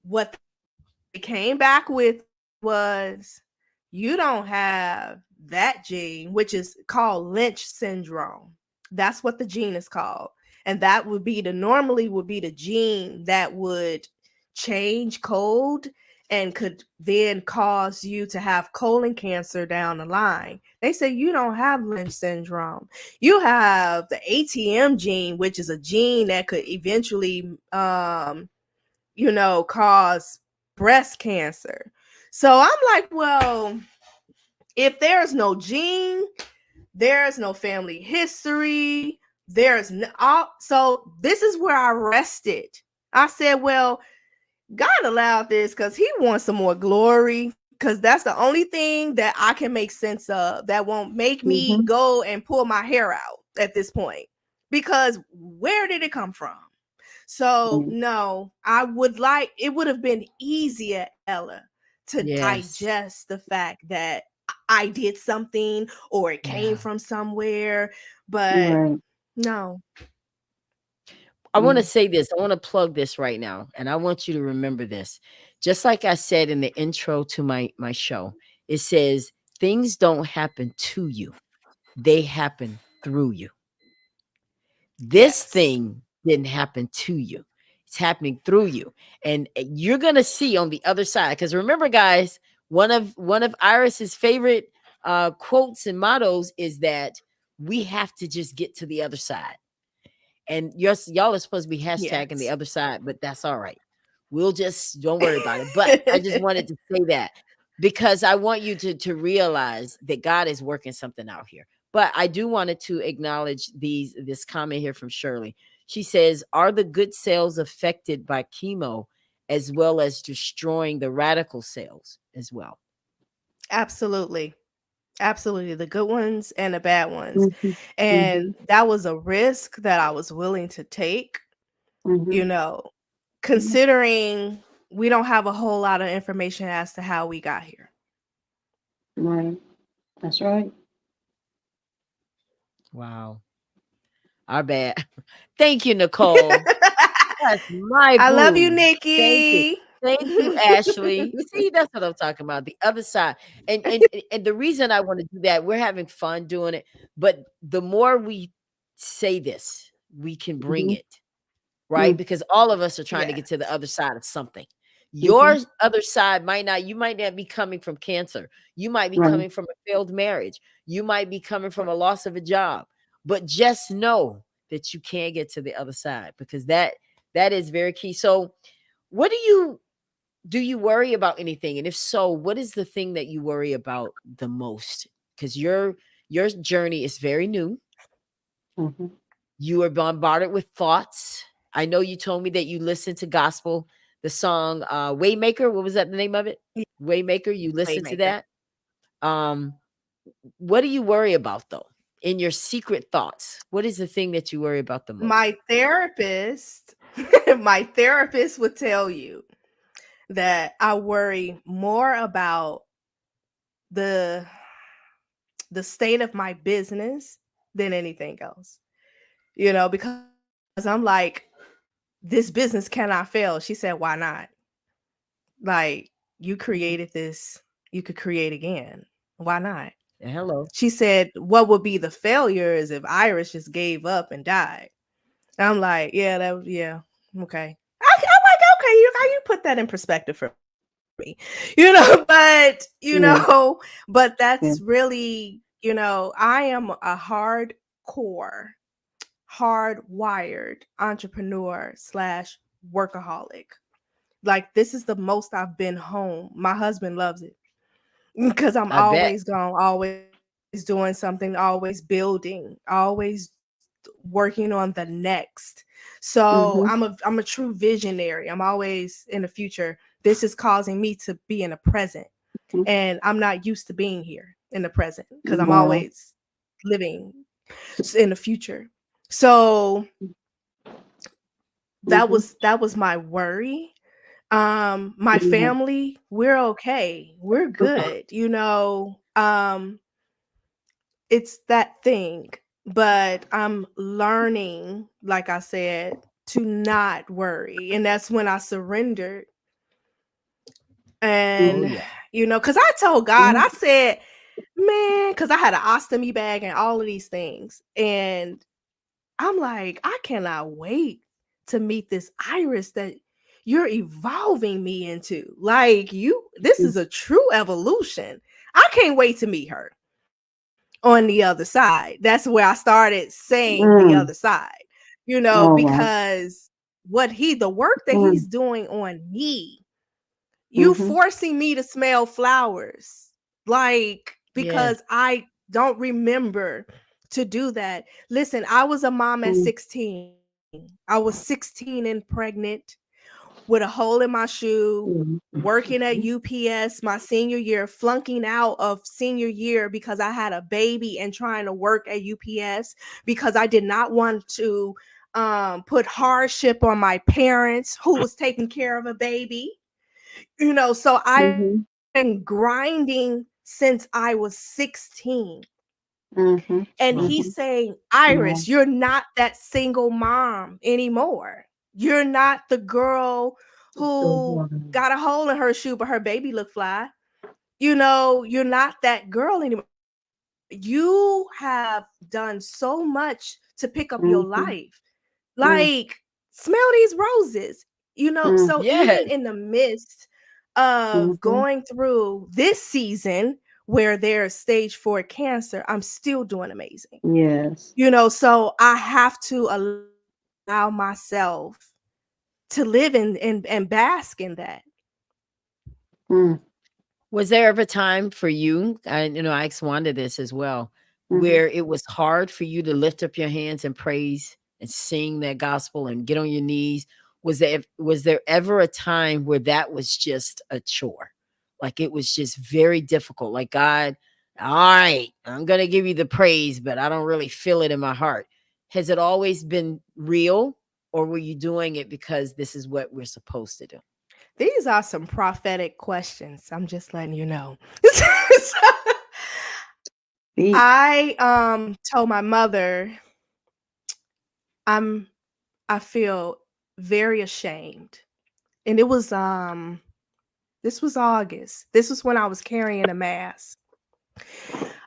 what they came back with was, you don't have that gene, which is called Lynch syndrome. That's what the gene is called. And that would be normally would be the gene that would change code and could then cause you to have colon cancer down the line. They say you don't have Lynch syndrome. You have the ATM gene, which is a gene that could eventually cause breast cancer. So I'm like, well, if there's no gene, there's no family history, there's no, so this is where I rested. I said, well, God allowed this because he wants some more glory, because that's the only thing that I can make sense of that won't make me Mm-hmm. go and pull my hair out at this point. Because where did it come from? So no, it would have been easier, Ella, to Yes. digest the fact that I did something or it came Yeah. from somewhere, but Right. no. I want to Mm. say this. I want to plug this right now, and I want you to remember this. Just like I said in the intro to my show, it says things don't happen to you, they happen through you. This Yes. thing didn't happen to you. It's happening through you. And you're going to see on the other side, because remember, guys, one of Iris's favorite quotes and mottos is that we have to just get to the other side. And y'all are supposed to be hashtagging the Yes. other side, but that's all right. We'll just don't worry about it. But I just wanted to say that because I want you to realize that God is working something out here. But I do wanted to acknowledge this comment here from Shirley. She says, "Are the good cells affected by chemo as well as destroying the radical cells as well?" Absolutely. Absolutely. The good ones and the bad ones. Mhm. And that was a risk that I was willing to take, Mhm. you know, considering we don't have a whole lot of information as to how we got here. Right. That's right. Wow. Our bad. Thank you, Nicole. That's my I love you, boo. Thank you. Nikki. Thank you, Ashley. See, that's what I'm talking about. The other side. And the reason I want to do that, we're having fun doing it. But the more we say this, we can bring Mhm. it, right? Mm. Because all of us are trying to Yeah. get to the other side of something. Your Mhm. other side you might not be coming from cancer. You might be Right. coming from a failed marriage. You might be coming from a loss of a job. But just know that you can get to the other side because that is very key. So, what do you worry about anything? And if so, what is the thing that you worry about the most? Because your journey is very new. Mhm. You are bombarded with thoughts. I know you told me that you listened to gospel, the song Waymaker. What was that the name of it? Yeah. Waymaker. You listened to Waymaker. that. What do you worry about though? In your secret thoughts, what is the thing that you worry about the most? My therapist, my therapist would tell you that I worry more about the state of my business than anything else. Because I'm like, this business cannot fail. She said, why not? Like, you created this, you could create again. Why not? Hello. She said, what would be the failure is if Iris just gave up and died. And I'm like, yeah, okay. I'm like, okay, you put that in perspective for me, but Yeah. but Yeah. that's really, I am a hardwired entrepreneur / workaholic. Like, this is the most I've been home. My husband loves it because I'm I bet. always gone, always doing something, always building, always working on the next. So Mhm. I'm a true visionary. I'm always in the future. This is causing me to be in the present. Mhm. And I'm not used to being here in the present because I'm Wow. always living in the future. So that Mhm. was my worry. My Yeah. family, we're okay. We're Okay. good. It's that thing, but I'm learning, like I said, to not worry. And that's when I surrendered. Oh And, yeah. because I told God, Mhm. I said, man, because I had an ostomy bag and all of these things. And I'm like, I cannot wait to meet this Iris that you're evolving me into. Like, this is a true evolution. I can't wait to meet her on the other side. That's where I started saying the Mm. other side, All right. because the work that Mm. he's doing on me, you Mhm. forcing me to smell flowers, like, Yes. because I don't remember to do that. Listen, I was a mom at Mm. 16. I was 16 and pregnant with a hole in my shoe, Mhm. working at UPS my senior year, flunking out of senior year because I had a baby and trying to work at UPS because I did not want to put hardship on my parents who was taking care of a baby. So I've Mhm. been grinding since I was 16. Mhm. And Wow. he's Mhm. saying, Wow. Iris, you're not that single mom anymore. You're not the girl who got a hole in her shoe, but her baby looked fly. you're not that girl anymore. You have done so much to pick up your life. Like, smell these roses, so Yes. even in the midst of going through this season where there's stage 4 cancer, I'm still doing amazing. Yes. So I have to allow myself to live and bask in that. Mm. Was there ever a time for you, I asked Wanda this as well, where it was hard for you to lift up your hands and praise and sing that gospel and get on your knees? Was there ever a time where that was just a chore? Like it was just very difficult. Like, God, all right, I'm going to give you the praise, but I don't really feel it in my heart. Has it always been real, or were you doing it because this is what we're supposed to do? These are some prophetic questions. I'm just letting you know. Deep. I told my mother I feel very ashamed. And it was this was August. This was when I was carrying a mass.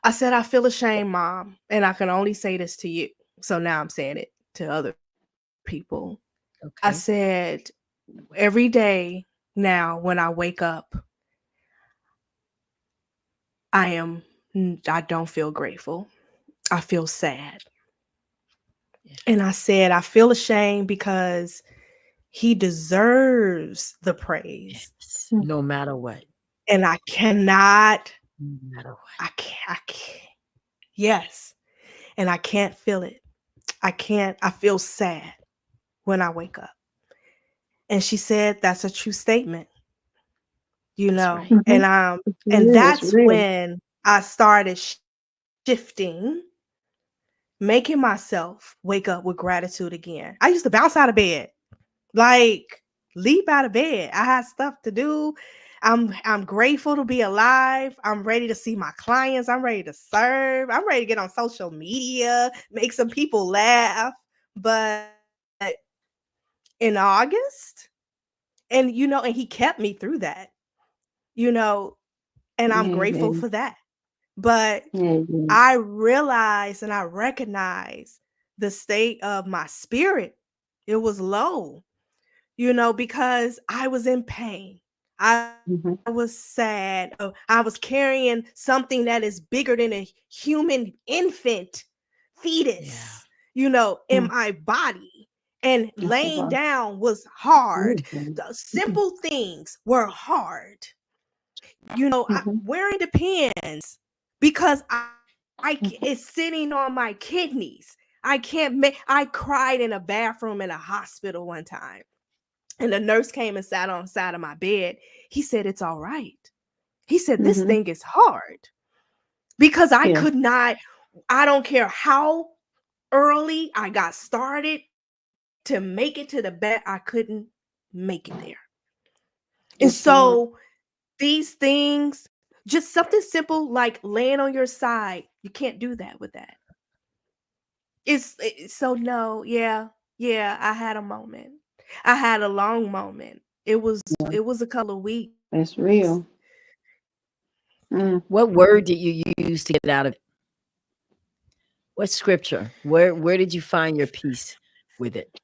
I said, I feel ashamed, Mom, and I can only say this to you. So now I'm saying it to other people. I Okay. said, every day now when I wake up, I don't feel grateful. I feel sad. Yeah. And I said, I feel ashamed because he deserves the praise. Yes. No matter what. And I cannot, No matter what. I can't. Yes. And I can't feel it. I feel sad when I wake up. And she said, that's a true statement, Right. and that's when I started shifting, making myself wake up with gratitude again. I used to bounce out of bed, like leap out of bed. I had stuff to do. I'm grateful to be alive. I'm ready to see my clients. I'm ready to serve. I'm ready to get on social media, make some people laugh. But in August, and he kept me through that, and I'm grateful for that. But I realized and I recognize the state of my spirit. It was low, because I was in pain. I was sad. I was carrying something that is bigger than a human infant fetus, in my body. And laying down was hard. The simple things were hard. Wearing the pins because it's sitting on my kidneys. I can't I cried in a bathroom in a hospital one time. And the nurse came and sat on the side of my bed. He said, it's all right. He said, this thing is hard. Because I could not, I don't care how early I got started to make it to the bed, I couldn't make it there. And so these things, just something simple like laying on your side, you can't do that with that. I had a moment. I had a long moment. It was a couple of weeks. That's real. What word did you use to get out of it? What scripture? Where did you find your peace with it?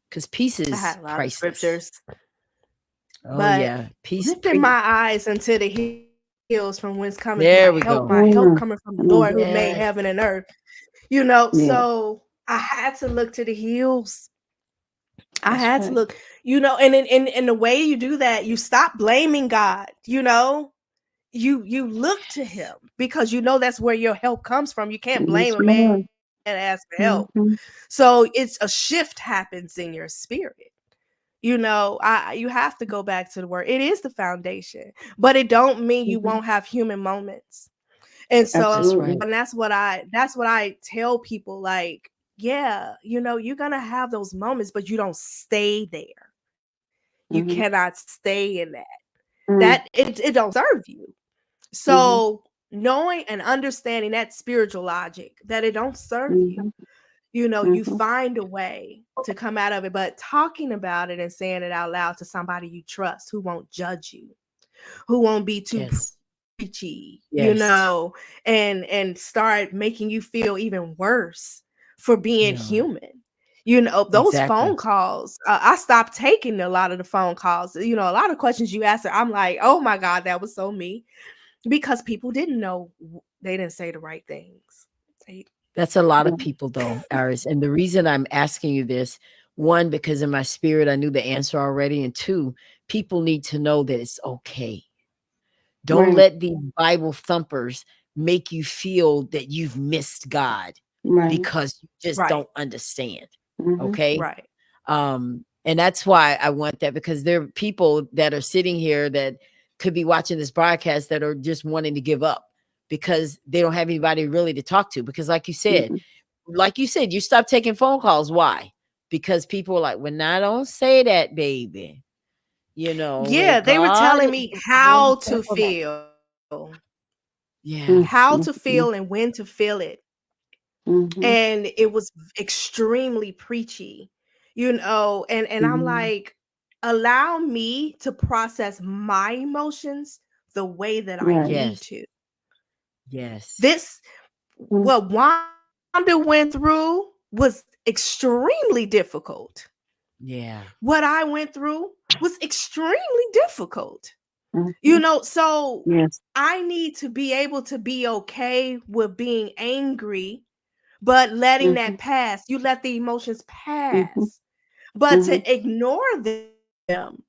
Because peace is I had a lot priceless. of scriptures. Oh but yeah, peace. Lifting my eyes into the hills from whence cometh There my we help. go. My help coming from the Lord who made Yes. heaven and earth. So I had to look to the hills. I had to look, and the way you do that, you stop blaming God, you look to him because that's where your help comes from. You can't blame a man and ask for help. So it's a shift happens in your spirit. You have to go back to the word. It is the foundation, but it don't mean you won't have human moments. And so and that's what I tell people, like, yeah, you're going to have those moments, but you don't stay there. You cannot stay in that. That it don't serve you. So knowing and understanding that spiritual logic, that it don't serve you, You know, you Mhm. find a way to come out of it, but talking about it and saying it out loud to somebody you trust who won't judge you, who won't be too Yes. preachy, you Yes. know, and start making you feel even worse for being No. human. You know, those Exactly. phone calls, I stopped taking a lot of the phone calls. You know, a lot of questions you asked, I'm like, oh my God, that was so me. Because people didn't know, they didn't say the right things. They, That's a lot of Mhm. people, though, Iris. And the reason I'm asking you this, one, because in my spirit, I knew the answer already. And two, people need to know that it's okay. Don't Right. let these Bible thumpers make you feel that you've missed God Right. because you just right, don't understand. Mhm. Okay. right. And that's why I want that, because there are people that are sitting here that could be watching this broadcast that are just wanting to give up because they don't have anybody really to talk to. Because Mhm. like you said, you stopped taking phone calls. Why? Because people are like, well, now don't say that, baby. You know, Yeah, they were God telling is me going how to to provide. feel, Yeah. how to Mhm. feel and when to feel it. Mhm. And it was extremely preachy, you know, and I'm Mhm. like, allow me to process my emotions the way that I Right. need Yes. to. Yes. This Mm. what Wanda went through was extremely difficult. Yeah. What I went through was extremely difficult. You Mhm. know, so Yes. I need to be able to be okay with being angry, but letting that Mhm. pass. You let the emotions Mhm. pass. But Mhm. to ignore them,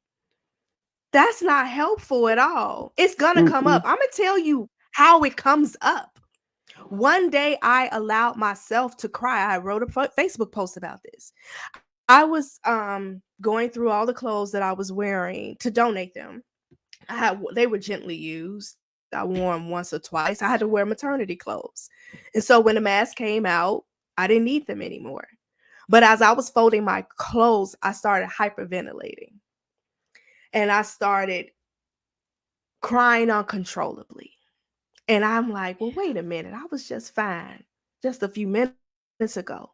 that's not helpful at all. It's gonna come up. Mhm. I'm gonna tell you how it comes up. One day I allowed myself to cry. I wrote a Facebook post about this. I was going through all the clothes that I was wearing to donate them. They were gently used. I wore them once or twice. I had to wear maternity clothes. And so when the mask came out, I didn't need them anymore. But as I was folding my clothes, I started hyperventilating. And I started crying uncontrollably. And I'm like, well, wait a minute. I was just fine just a few minutes ago.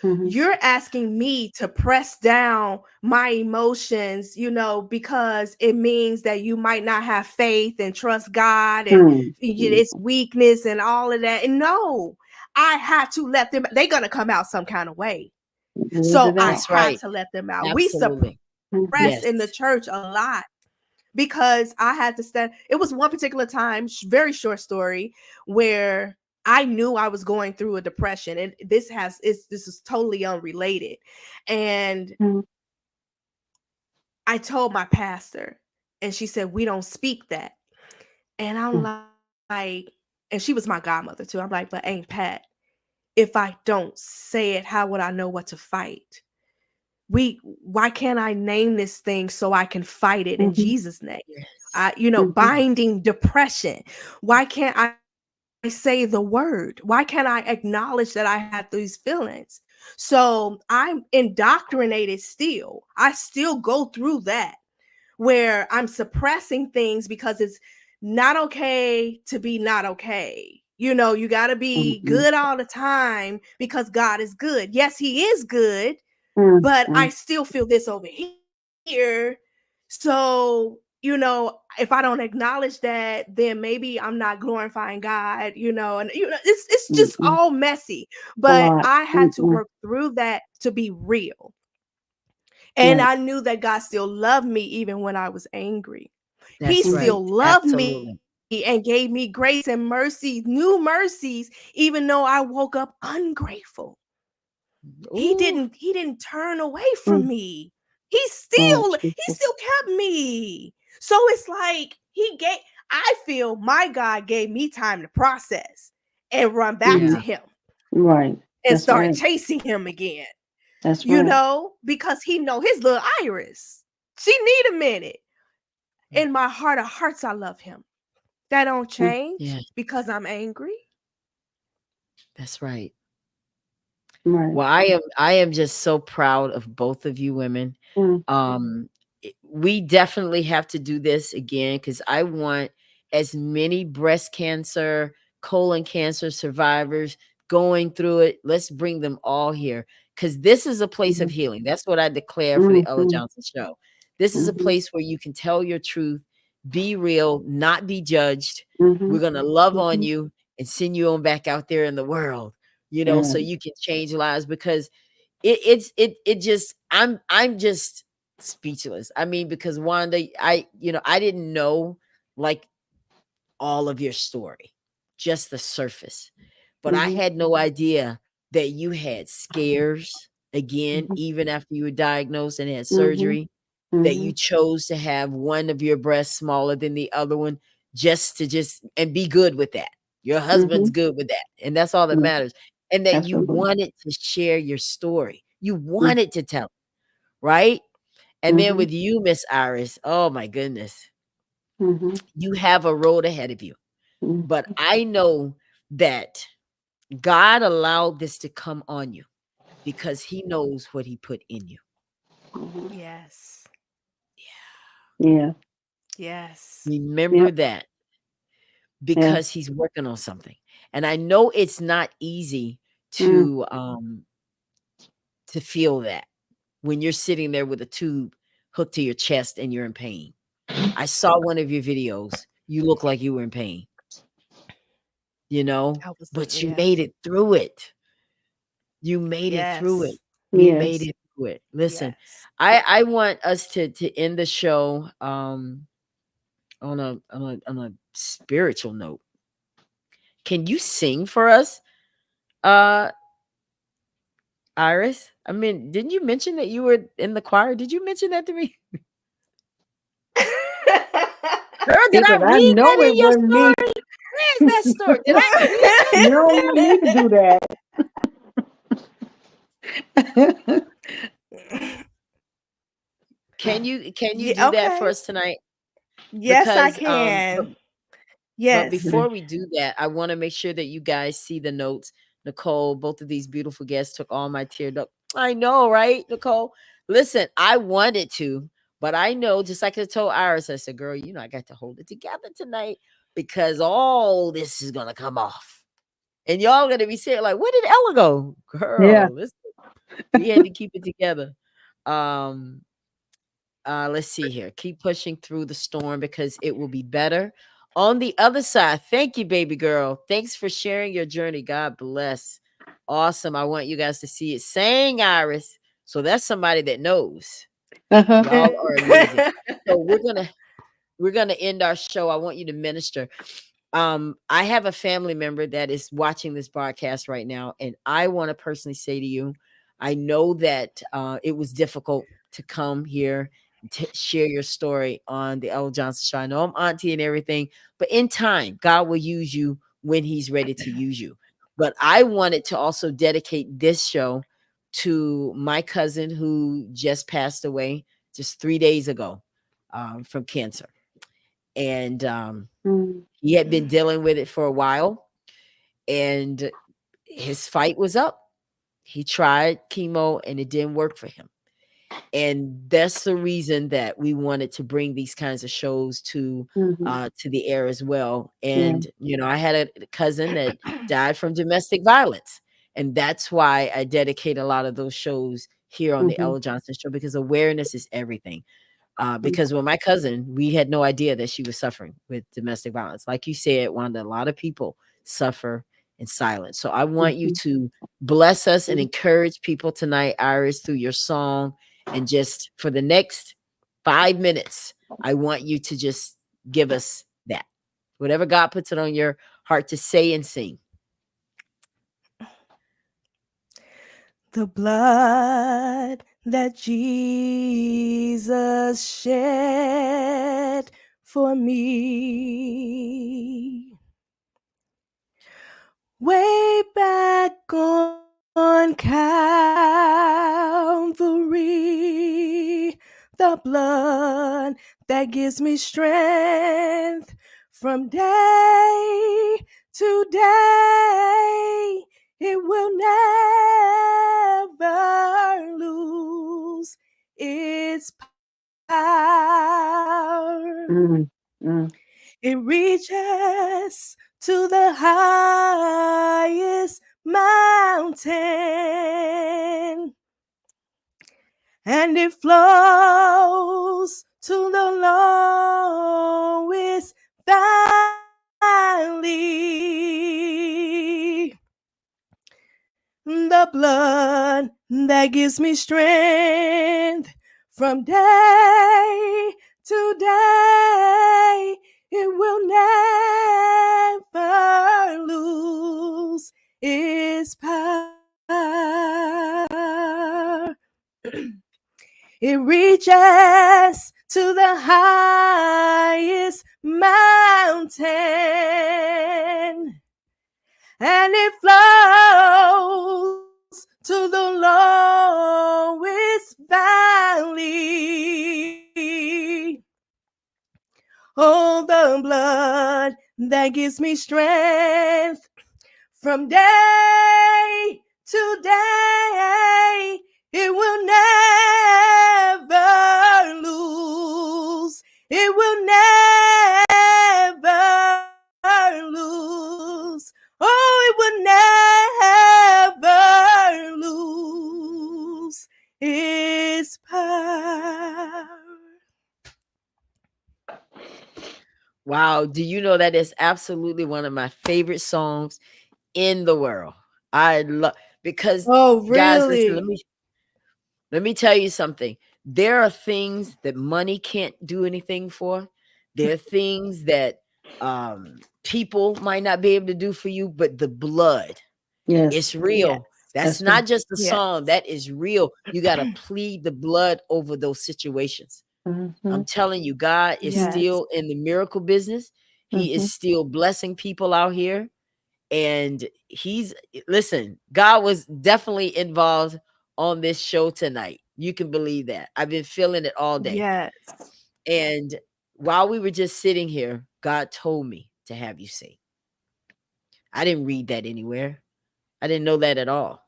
Mhm. You're asking me to press down my emotions, you know, because it means that you might not have faith and trust God and Mhm. it's weakness and all of that. And no, I had to let them, they're going to come out some kind of way. Let So it I out. That's had right. to let them out. We Absolutely. Mhm. suppressed Yes. in the church a lot because I had to stand. It was one particular time, very short story, where I knew I was going through a depression, and this is totally unrelated. And Mhm. I told my pastor, and she said, "We don't speak that." And I'm like, and she was my godmother too. I'm like, but Aunt Pat, if I don't say it, how would I know what to fight? Why can't I name this thing so I can fight it in Mhm. Jesus' name? Yes. Mhm. Binding depression. Why can't I say the word? Why can't I acknowledge that I had these feelings? So I'm indoctrinated still. I still go through that where I'm suppressing things because it's not okay to be not okay. You know, you got to be Mhm. good all the time because God is good. Yes, He is good, but I Mhm. still feel this over here. So, you know, if I don't acknowledge that, then maybe I'm not glorifying God, you know, and you know, it's just Mhm. all messy. A But lot. I had to Mhm. work through that to be real. And Right. I knew that God still loved me even when I was angry. He That's Mhm. right. still loved me Absolutely. and gave me grace and mercy, new mercies, even though I woke up ungrateful. Ooh. He didn't turn away from Mm. me. Oh, He Jesus. still kept me. So it's like I feel my God gave me time to process and run back to Mhm. Yeah. him Right. and That's start right. chasing him again. That's You right. know, because he know his little Iris. She need a minute. In my heart of hearts, I love him. That don't Mm. change Yeah. because I'm angry. That's right. Right. Well, I am just so proud of both of you women. Mm. We definitely have to do this again because I want as many breast cancer, colon cancer survivors going through it. Let's bring them all here because this is a place of Mhm. healing. That's what I declare for the Ella Mhm. Johnson Show. This is a Mhm. place where you can tell your truth, be real, not be judged. We're Mhm. going to love on Mhm. you and send you on back out there in the world, you know, so Yeah. you can change lives because it just I'm just speechless. I mean, because Wanda, I didn't know like all of your story, just the surface. But I Mhm. had no idea that you had scares again, Mhm. even after you were diagnosed and had Mhm. surgery, that you Mhm. chose to have one of your breasts smaller than the other one just and be good with that. Your husband's Mhm. good with that. And that's all that Yeah. matters. And that you Absolutely. wanted to share your story. You Mm. wanted to tell, right? And then Mhm. with you, Miss Iris, oh my goodness, Mhm. you have a road ahead of you. Mhm. But I know that God allowed this to come on you because he knows what he put in you. Mhm. Yes. Yeah. Yes. Remember Yep. that Yeah. because he's working on something. And I know it's not easy Mm. to feel that when you're sitting there with a tube hooked to your chest and you're in pain. I saw one of your videos. You look like you were in pain, I was, but you yes. made it through it. You made it through it. Yes. You made Yes. it through it. Listen, Yes. I want us to end the show on a spiritual note. Can you sing for us, uh, Iris? I mean, didn't you mention that you were in the choir? Did you mention that to me? Girl, did He I said, I read that know in it your wasn't me. story? Where's that story? Did I read that? You don't want me to do that. Can you Yeah, do that for okay. us tonight? Yes, I Because can. but Yes. before we do that, I want to make sure that you guys see the notes. Nicole, both of these beautiful guests took all my teared up. I know, right, Nicole? Listen, I wanted to, but I know, just like I told Iris, I said, girl, I got to hold it together tonight because all this is going to come off. And y'all going to be saying, like, where did Ella go? Yeah. Girl, listen, we had to keep it together. Um, let's see here. Keep pushing through the storm because it will be better on the other side. Thank you, baby girl. Thanks for sharing your journey. God bless. Awesome. I want you guys to see it. Saying Iris. So that's somebody that knows. Uh-huh. Y'all are amazing. So we're gonna end our show. I want you to minister. I have a family member that is watching this broadcast right now, and I want to personally say to you, I know that it was difficult to come here to share your story on the Ella Johnson Show. I know I'm auntie and everything, but in time, God will use you when He's ready to use you. But I wanted to also dedicate this show to my cousin who just passed away just 3 days ago from cancer. And Mm. he had been dealing with it for a while, and his fight was up. He tried chemo and it didn't work for him. And that's the reason that we wanted to bring these kinds of shows Mhm. to the air as well. Yeah. And I had a cousin that died from domestic violence, and that's why I dedicate a lot of those shows here on the Mhm. Ella Johnson Show, because awareness is everything. Mm. Because with my cousin, we had no idea that she was suffering with domestic violence. Like you said, Wanda, a lot of people suffer in silence. So I want you Mhm. to bless us and encourage people tonight, Iris, through your song. And just for the next 5 minutes, I want you to just give us that. Whatever God puts it on your heart to say and sing. The blood that Jesus shed for me way back on Calvary, the blood that gives me strength from day to day. It will never lose its power. Mm. Mm. It reaches to the highest mountain, and it flows to the lowest valley. The blood that gives me strength from day to day, it will never lose its power. It reaches to the highest mountain, and it flows to the lowest valley. Oh, the blood that gives me strength from day to day, it will never lose. It will never lose. Oh, it will never lose its power. Wow. Do you know that is absolutely one of my favorite songs in the world? I love because Oh, guys, listen, really? let me tell you something. There are things that money can't do anything for. There are things that people might not be able to do for you, but the blood, Yes. it's real. Yes. That's That's not right. just a Yes. song. That is real. You got to plead the blood over those situations. Mhm. I'm telling you, God is Yes. still in the miracle business. He Mhm. is still blessing people out here. And listen, God was definitely involved on this show tonight. You can believe that. I've been feeling it all day. Yes. And while we were just sitting here, God told me to have you sing. I didn't read that anywhere. I didn't know that at all.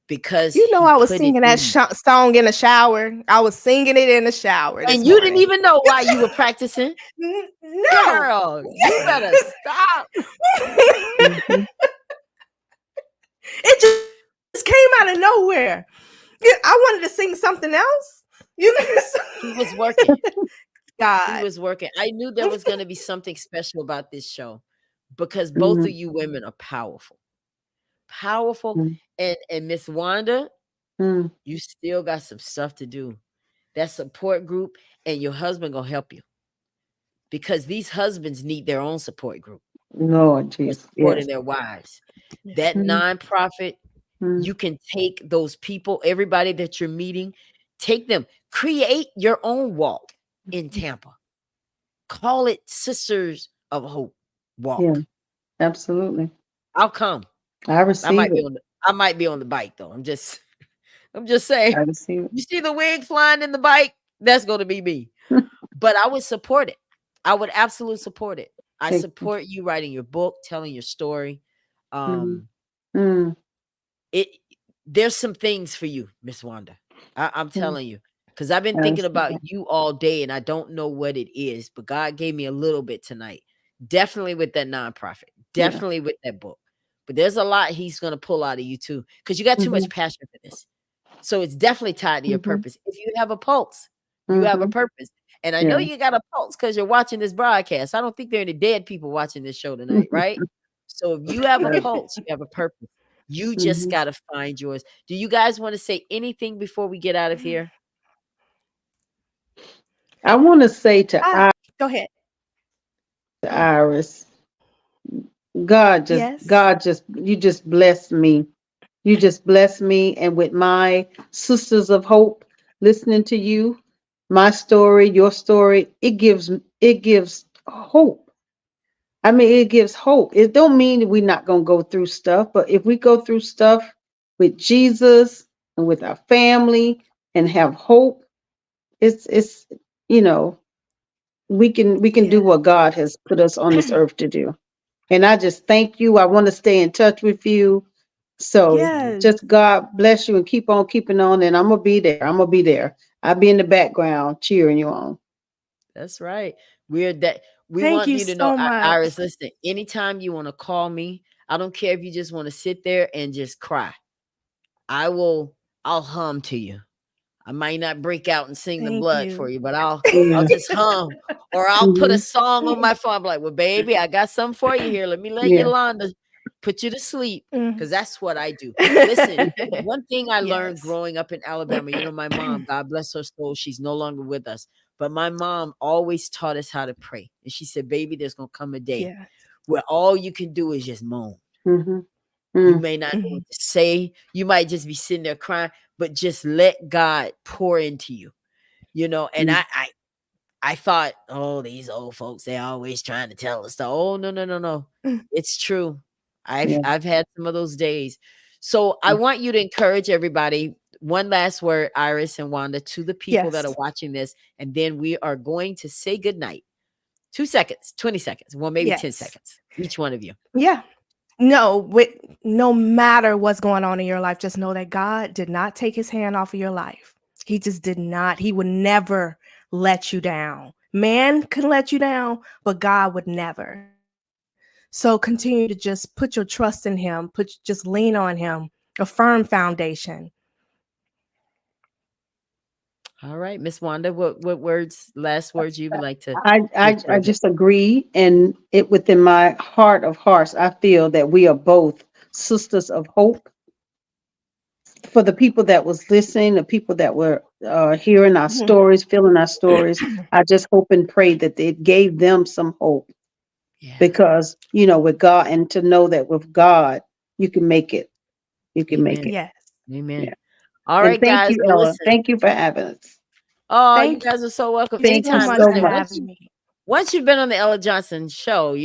Because You know, he I was put it singing in that me. song in the shower. I was singing it in the shower this And you didn't morning. even know why you were practicing. No. Girl, you better stop. Mhm. It just came out of nowhere. I wanted to sing something else. You know, He was working. He God. was working. I knew there was going to be something special about this show because both of Mhm. you women are powerful. Powerful. Mhm. And Miss Wanda, Mhm. you still got some stuff to do. That support group and your husband going to help you because these husbands need their own support group Lord for Jesus. supporting Yes. their wives. That Mhm. nonprofit, Mhm. you can take those people, everybody that you're meeting, take them, create your own walk in Tampa. Call it Sisters of Hope Yeah, Walk. absolutely. I'll come. I receive it. I might be on the bike though. I'm just saying. I receive You see the wig flying in the bike? That's going to be me. it. But I would support it. I would absolutely support it. I Take. support you writing your book, telling your story. Mhm. Mhm. It There's some things for you, Miss Wanda. I'm Mhm. telling you, because I've been I thinking receive about it. you all day, and I don't know what it is, but God gave me a little bit tonight. Definitely with that nonprofit, Yeah. definitely with that book. But there's a lot He's gonna pull out of you too, because you got too Mhm. much passion for this. So it's definitely tied to your Mhm. purpose. If you have a pulse, you have a Mhm. purpose. And I know Yeah. you got a pulse because you're watching this broadcast. I don't think there are any dead people watching this show tonight, right? So if you have a Right. pulse, you have a purpose. You just Mhm. got to find yours. Do you guys want to say anything before we get out of here? I want to say to Go ahead. Iris, Yes. you just blessed me. You just blessed me. And with my Sisters of Hope, listening to you, my story, your story, it gives hope. I mean, it gives hope. It don't mean that we're not gonna go through stuff, but if we go through stuff with Jesus and with our family and have hope, it's you know, we can do Yeah. what God has put us on this earth to do. And I just thank you. I want to stay in touch with you. So Yes. just God bless you and keep on keeping on. And I'm gonna be there. I'm gonna be there. I'll be in the background cheering you on. That's right. We Thank want you you to know, so much. Iris, listen, anytime you want to call me, I don't care if you just want to sit there and just cry. I'll hum to you. I might not break out and sing the Thank blood you. for you, but I'll Yeah. just hum, or I'll put a Mhm. song on my phone. I'm like, well, baby, I got something for you here. Let me let Yeah. Yolanda put you to sleep, Mm. because that's what I do. Listen, one thing I learned Yes. growing up in Alabama, my mom, God bless her soul, she's no longer with us, but my mom always taught us how to pray. And she said, baby, there's going to come a day Yeah. where all you can do is just moan. Mhm. You Mm. may not know Mhm. what to say. You might just be sitting there crying, but just let God pour into you, and Mm. I thought, oh, these old folks, they always trying to tell us stuff. Oh, no. It's true. Yeah. I've had some of those days. So I want you to encourage everybody. One last word, Iris and Wanda, to the people that are Yes. watching this, and then we are going to say goodnight. 2 seconds, 20 seconds, well, maybe 10 Yes. seconds, each one of you. Yeah. No matter what's going on in your life, just know that God did not take his hand off of your life. He just did not. He would never let you down. Man can let you down, but God would never. So continue to just put your trust in him, just lean on him, a firm foundation. All right, Miss Wanda, what last words you would like to I encourage? just agree, and it within my heart of hearts, I feel that we are both sisters of hope. For the people that was listening, the people that were hearing our Mhm. stories, feeling our stories, I just hope and pray that it gave them some hope, Yeah. because with God, and to know that with God you can make it. You can make Amen. it. Yes. Amen. Yeah. All And right, thank guys. you, Well, Ella. listen. Thank you for having us. Oh, you Thank guys are so welcome. you Thank so you Anytime. much so for Listen, much. having me. once you've been on the Ella Johnson show,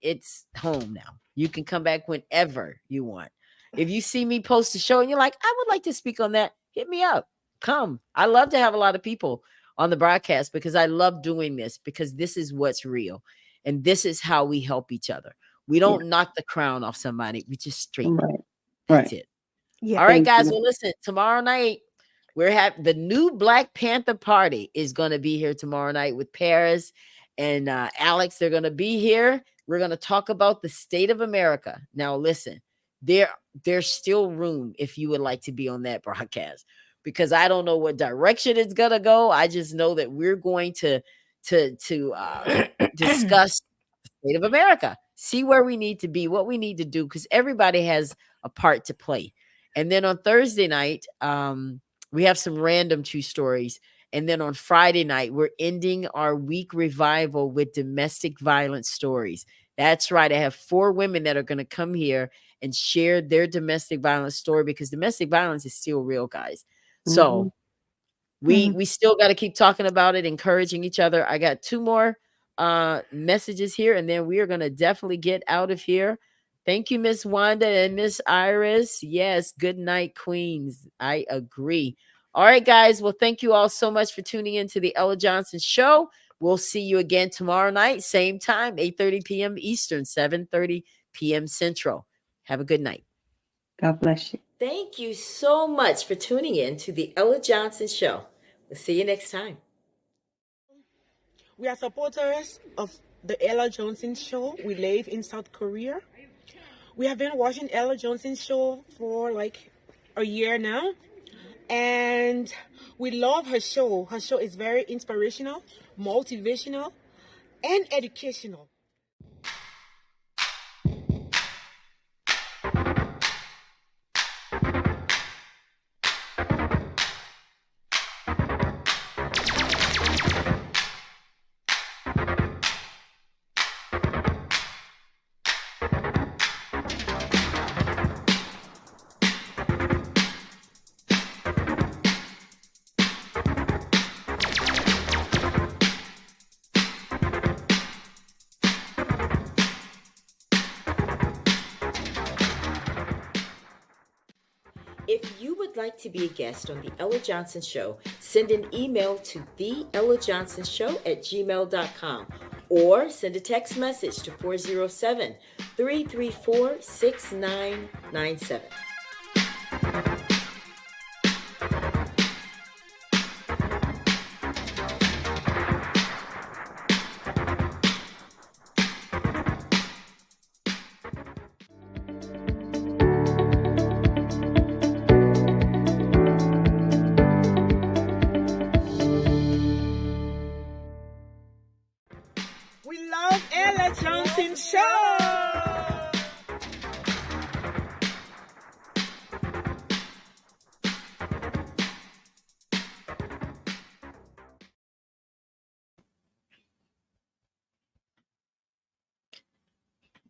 it's home now. You can come back whenever you want. If you see me post a show and you're like, I would like to speak on that, hit me up. Come. I love to have a lot of people on the broadcast, because I love doing this, because this is what's real. And this is how we help each other. We don't knock the crown off somebody. We just straighten it. Right. That's Right. it. Yeah. All right, Thank guys. you. Well, listen, tomorrow night, we're having the new Black Panther Party is going to be here tomorrow night with Paris and Alex. They're going to be here. We're going to talk about the state of America. Now, listen, there's still room if you would like to be on that broadcast, because I don't know what direction it's going to go. I just know that we're going to discuss the state of America, see where we need to be, what we need to do, because everybody has a part to play. And then on Thursday night, we have some random true stories. And then on Friday night, we're ending our week revival with domestic violence stories. That's right. I have 4 women that are going to come here and share their domestic violence story, because domestic violence is still real, guys. So we still got to keep talking about it, encouraging each other. I got 2 more messages here, and then we are going to definitely get out of here. Thank you, Miss Wanda and Miss Iris. Yes, good night, queens. I agree. All right, guys. Well, thank you all so much for tuning in to the Ella Johnson Show. We'll see you again tomorrow night, same time, 8:30 p.m. Eastern, 7:30 p.m. Central. Have a good night. God bless you. Thank you so much for tuning in to the Ella Johnson Show. We'll see you next time. We are supporters of the Ella Johnson Show. We live in South Korea. We have been watching Ella Johnson Show for like a year now. And we love her show. Her show is very inspirational, motivational, and educational. If you would like to be a guest on the Ella Johnson Show, send an email to theellajohnsonshow@gmail.com or send a text message to 407-334-6997.